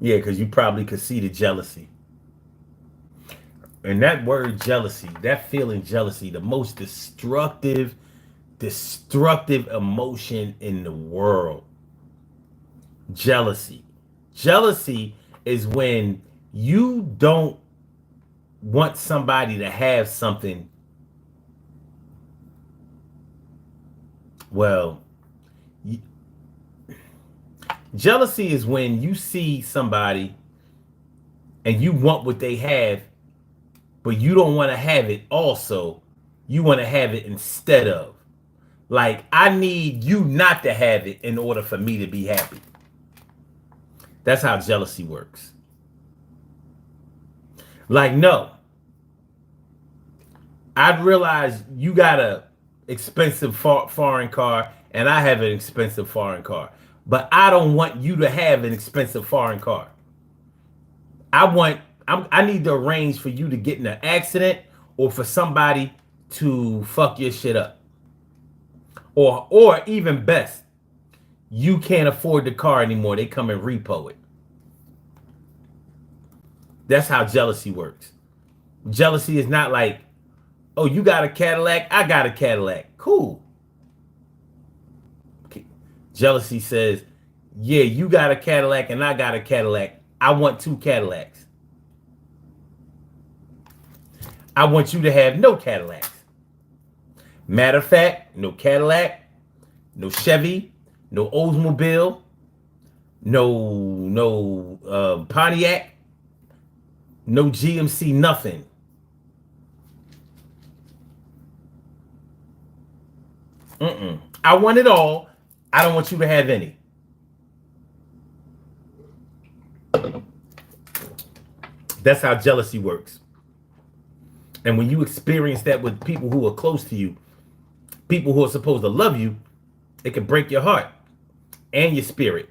Yeah, because you probably could see the jealousy. And that word jealousy, that feeling jealousy, the most destructive emotion in the world. Jealousy. Jealousy is when you don't want somebody to have something. Well, jealousy is when you see somebody and you want what they have, but you don't want to have it also. You want to have it instead of. Like, I need you not to have it in order for me to be happy. That's how jealousy works. Like, no, I'd realize you got a expensive foreign car and I have an expensive foreign car. But I don't want you to have an expensive foreign car. I want I need to arrange for you to get in an accident or for somebody to fuck your shit up. Or even best, you can't afford the car anymore. They come and repo it. That's how jealousy works. Jealousy is not like, oh, you got a Cadillac, I got a Cadillac. Cool. Jealousy says, yeah, you got a Cadillac and I got a Cadillac. I want two Cadillacs. I want you to have no Cadillacs. Matter of fact, no Cadillac, no Chevy, no Oldsmobile, no Pontiac, no GMC, nothing. I want it all. I don't want you to have any. That's how jealousy works. And when you experience that with people who are close to you, people who are supposed to love you, it can break your heart and your spirit.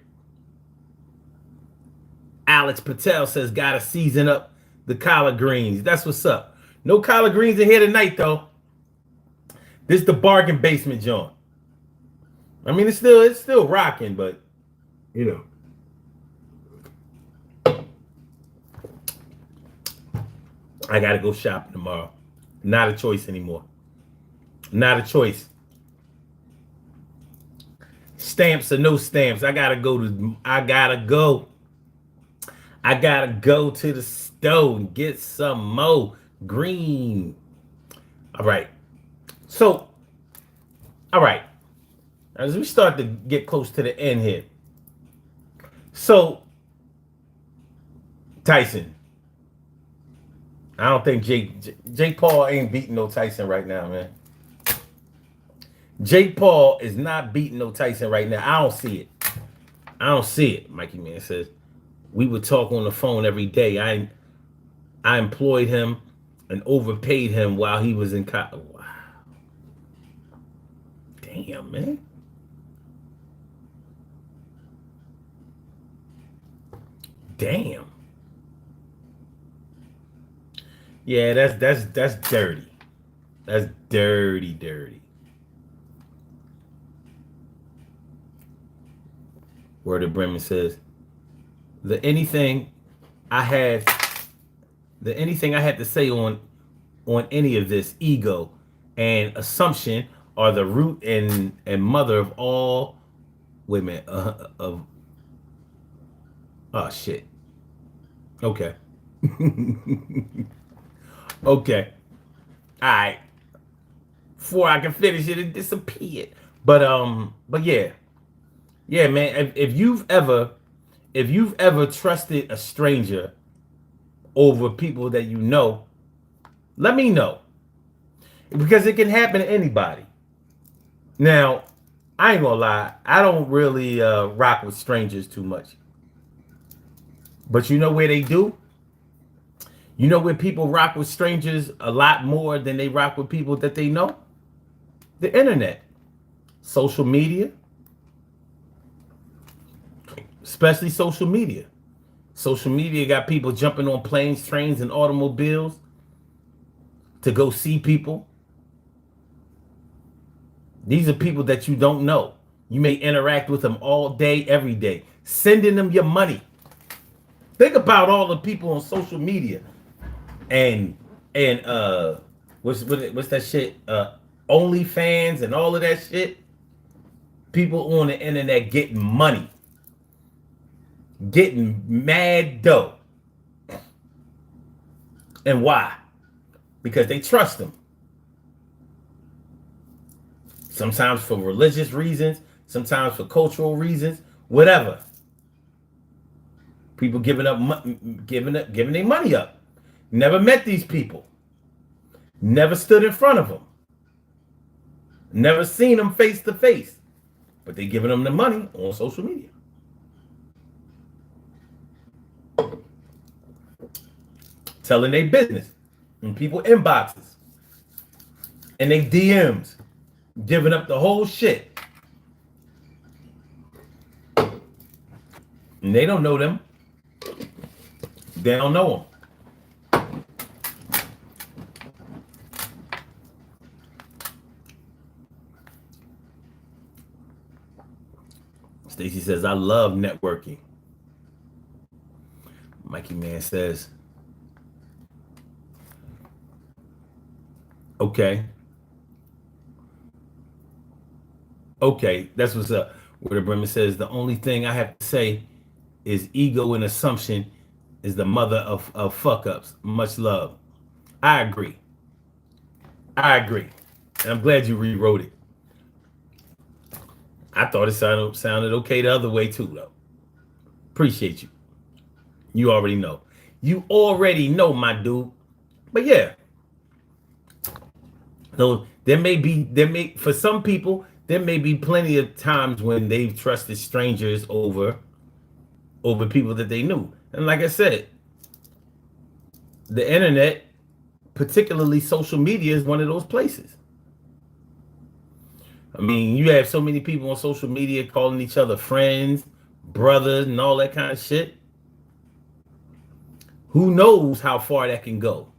Alex Patel says, gotta season up the collard greens. That's what's up. No collard greens in here tonight, though. This is the bargain basement joint. I mean, it's still rocking, but you know. I gotta go shopping tomorrow. Not a choice anymore. Not a choice. Stamps or no stamps. I gotta go to the store and get some more green. All right. So, all right. As we start to get close to the end here. So, Tyson. I don't think Jake Paul ain't beating no Tyson right now, man. Jake Paul is not beating no Tyson right now. I don't see it. Mikey Man says, we would talk on the phone every day. I employed him and overpaid him while he was in college. Wow. Damn, man. Damn. Yeah, that's dirty. That's dirty. Word of Bremen says, the anything I had to say on any of this, ego and assumption are the root and mother of all. Wait a minute. Oh shit. Okay. Okay. All right. Before I can finish it, it disappeared. But yeah. Yeah, man. If you've ever trusted a stranger over people that you know, let me know. Because it can happen to anybody. Now, I ain't gonna lie, I don't really rock with strangers too much. But you know where they do? You know where people rock with strangers a lot more than they rock with people that they know? The internet. Social media. Especially social media. Social media got people jumping on planes, trains, and automobiles to go see people. These are people that you don't know. You may interact with them all day, every day, sending them your money. Think about all the people on social media and what's that shit? OnlyFans and all of that shit. People on the internet getting money. Getting mad dough. And why? Because they trust them. Sometimes for religious reasons, sometimes for cultural reasons, whatever. People giving their money up. Never met these people. Never stood in front of them. Never seen them face to face. But they giving them the money on social media. telling their business in people inboxes and they DMs, giving up the whole shit. And they don't know them. They don't know them. Stacy says, I love networking. Mikey Man says, okay. Okay, that's what's up. Where the Bremen says, the only thing I have to say is ego and assumption is the mother of fuck ups. Much love. I agree. And I'm glad you rewrote it. I thought it sounded okay the other way too, though. Appreciate you. You already know. My dude. But yeah. So for some people, there may be plenty of times when they've trusted strangers over people that they knew. And like I said, the internet, particularly social media, is one of those places. I mean, you have so many people on social media calling each other friends, brothers, and all that kind of shit. Who knows how far that can go?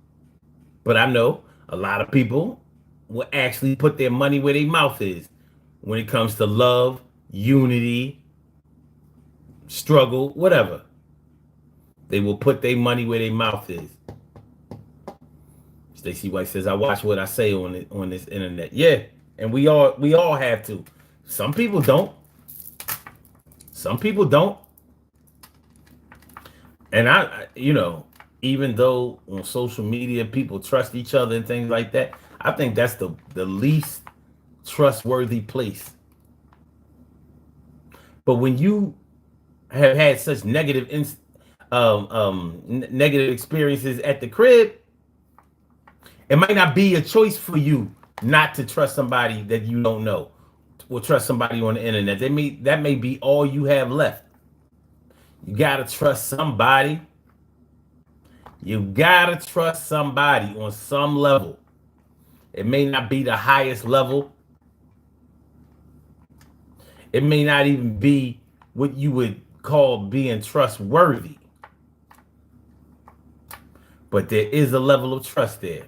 But I know a lot of people will actually put their money where their mouth is when it comes to love, unity, struggle, whatever. They will put their money where their mouth is. Stacey White says, I watch what I say on this internet. Yeah, and we all have to. Some people don't. And I even though on social media people trust each other and things like that, I think that's the least trustworthy place. But when you have had such negative experiences at the crib, it might not be a choice for you not to trust somebody that you don't know, or trust somebody on the internet. That may be all you have left. You gotta trust somebody. You gotta trust somebody on some level. It may not be the highest level. It may not even be what you would call being trustworthy. But there is a level of trust there.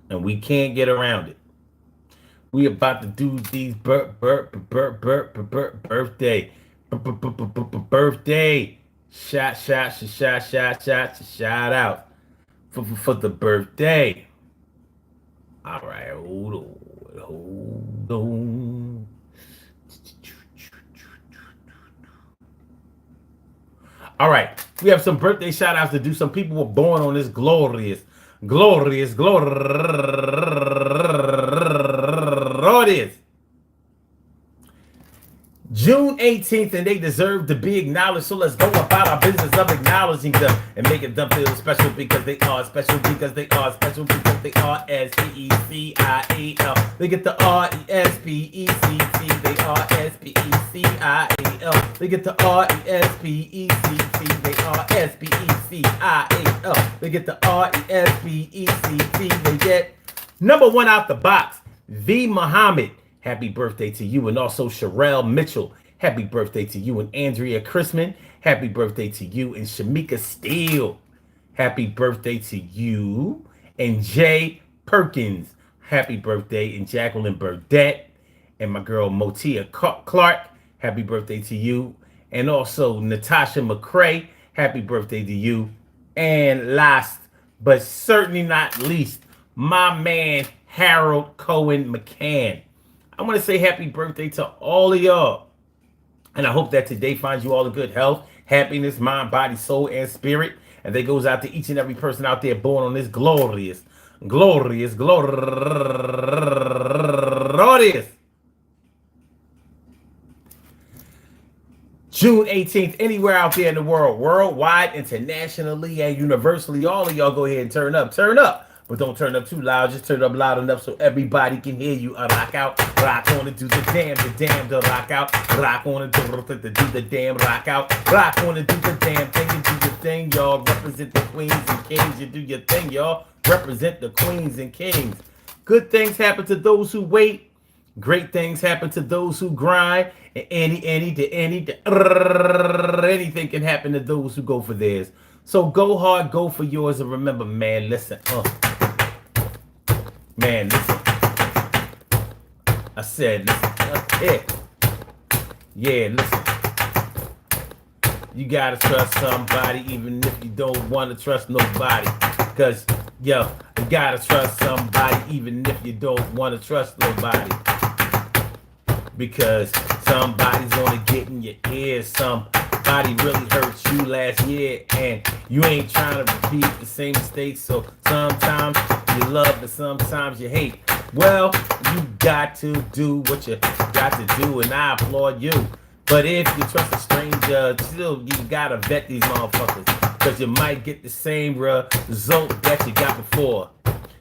And we can't get around it. We about to do these birthday shout out for the birthday. All right, hold on. All right, we have some birthday shout outs to do. Some people were born on this glorious June 18th, and they deserve to be acknowledged. So let's go about our business of acknowledging them and making them feel special because they are special, because they are special, because they are S-P-E-C-I-A-L. They get the R-E-S-P-E-C-T. They are S-P-E-C-I-A-L. They get the R-E-S-P-E-C-T. They are S-P-E-C-I-A-L. They get the R-E-S-P-E-C-T. They get number one out the box, V. Muhammad. Happy birthday to you. And also Sherelle Mitchell. Happy birthday to you. And Andrea Chrisman. Happy birthday to you. And Shamika Steele. Happy birthday to you. And Jay Perkins. Happy birthday. And Jacqueline Burdette. And my girl Motia Clark. Happy birthday to you. And also Natasha McCrae. Happy birthday to you. And last but certainly not least, my man Harold Cohen McCann. I want to say happy birthday to all of y'all. And I hope that today finds you all in good health, happiness, mind, body, soul, and spirit. And that goes out to each and every person out there born on this glorious June 18th, anywhere out there in the world, worldwide, internationally, and universally. All of y'all go ahead and turn up. Turn up. But don't turn up too loud, just turn up loud enough so everybody can hear you. Rock out, rock on and do the damn, to rock out. Rock on and do the damn, rock out. Rock on and do the damn thing and do your thing, y'all. Represent the queens and kings, you do your thing, y'all. Represent the queens and kings. Good things happen to those who wait. Great things happen to those who grind. And anything can happen to those who go for theirs. So go hard, go for yours, and remember, man, listen, man, listen. I said, listen, yeah, listen. You gotta trust somebody, even if you don't want to trust nobody. Cause, yo, you gotta trust somebody, even if you don't want to trust nobody. Because somebody's gonna get in your ear. Somebody really hurt you last year, and you ain't trying to repeat the same mistakes. So sometimes you love, and sometimes you hate. Well, you got to do what you got to do, and I applaud you. But if you trust a stranger, still you gotta vet these motherfuckers, because you might get the same result that you got before.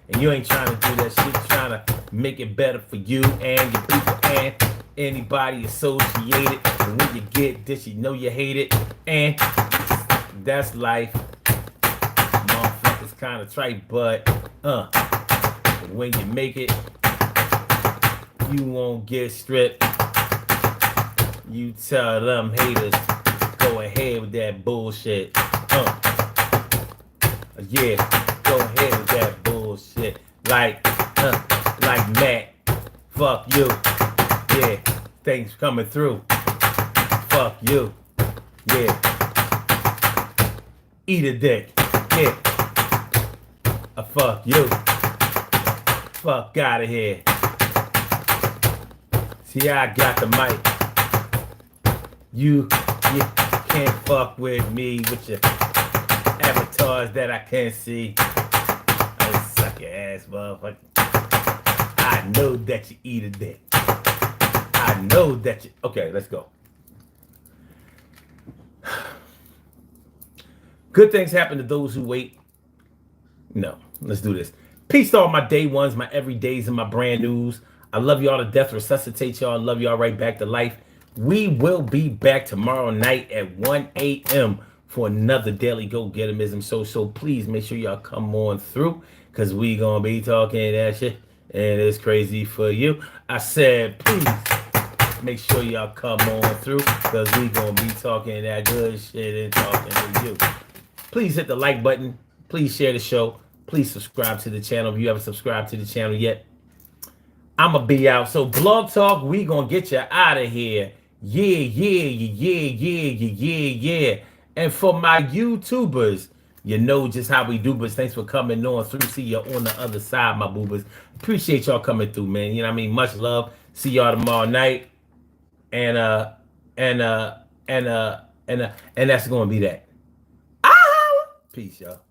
And you ain't trying to do that shit. You're trying to make it better for you and your people and anybody associated. And when you get this, you know you hate it. And that's life. Motherfuckers kind of trite, but when you make it, you won't get stripped. You tell them haters, go ahead with that bullshit. Yeah, go ahead with that bullshit. Like Matt, fuck you. Yeah, things coming through. Fuck you. Yeah. Eat a dick. Yeah. Fuck you. Fuck out of here. See, I got the mic. You can't fuck with me with your avatars that I can't see. I suck your ass, motherfucker. I know that you eat a dick. I know that you... Okay, let's go. Good things happen to those who wait. No, let's do this. Peace to all my day ones, my everydays, and my brand news. I love y'all to death. Resuscitate y'all. Love y'all right back to life. We will be back tomorrow night at 1 a.m. for another Daily Go Getimism show. So please make sure y'all come on through, because we gonna be talking that shit, and it's crazy for you. I said please make sure y'all come on through, because we gonna be talking that good shit and talking to you. Please hit the like button. Please share the show. Please subscribe to the channel if you haven't subscribed to the channel yet. I'ma be out. So Blog Talk, we gonna get you out of here. Yeah. And for my YouTubers, you know just how we do, but thanks for coming on through. See you on the other side, my boobers. Appreciate y'all coming through, man. You know what I mean? Much love. See y'all tomorrow night. And that's gonna be that. Peace, y'all.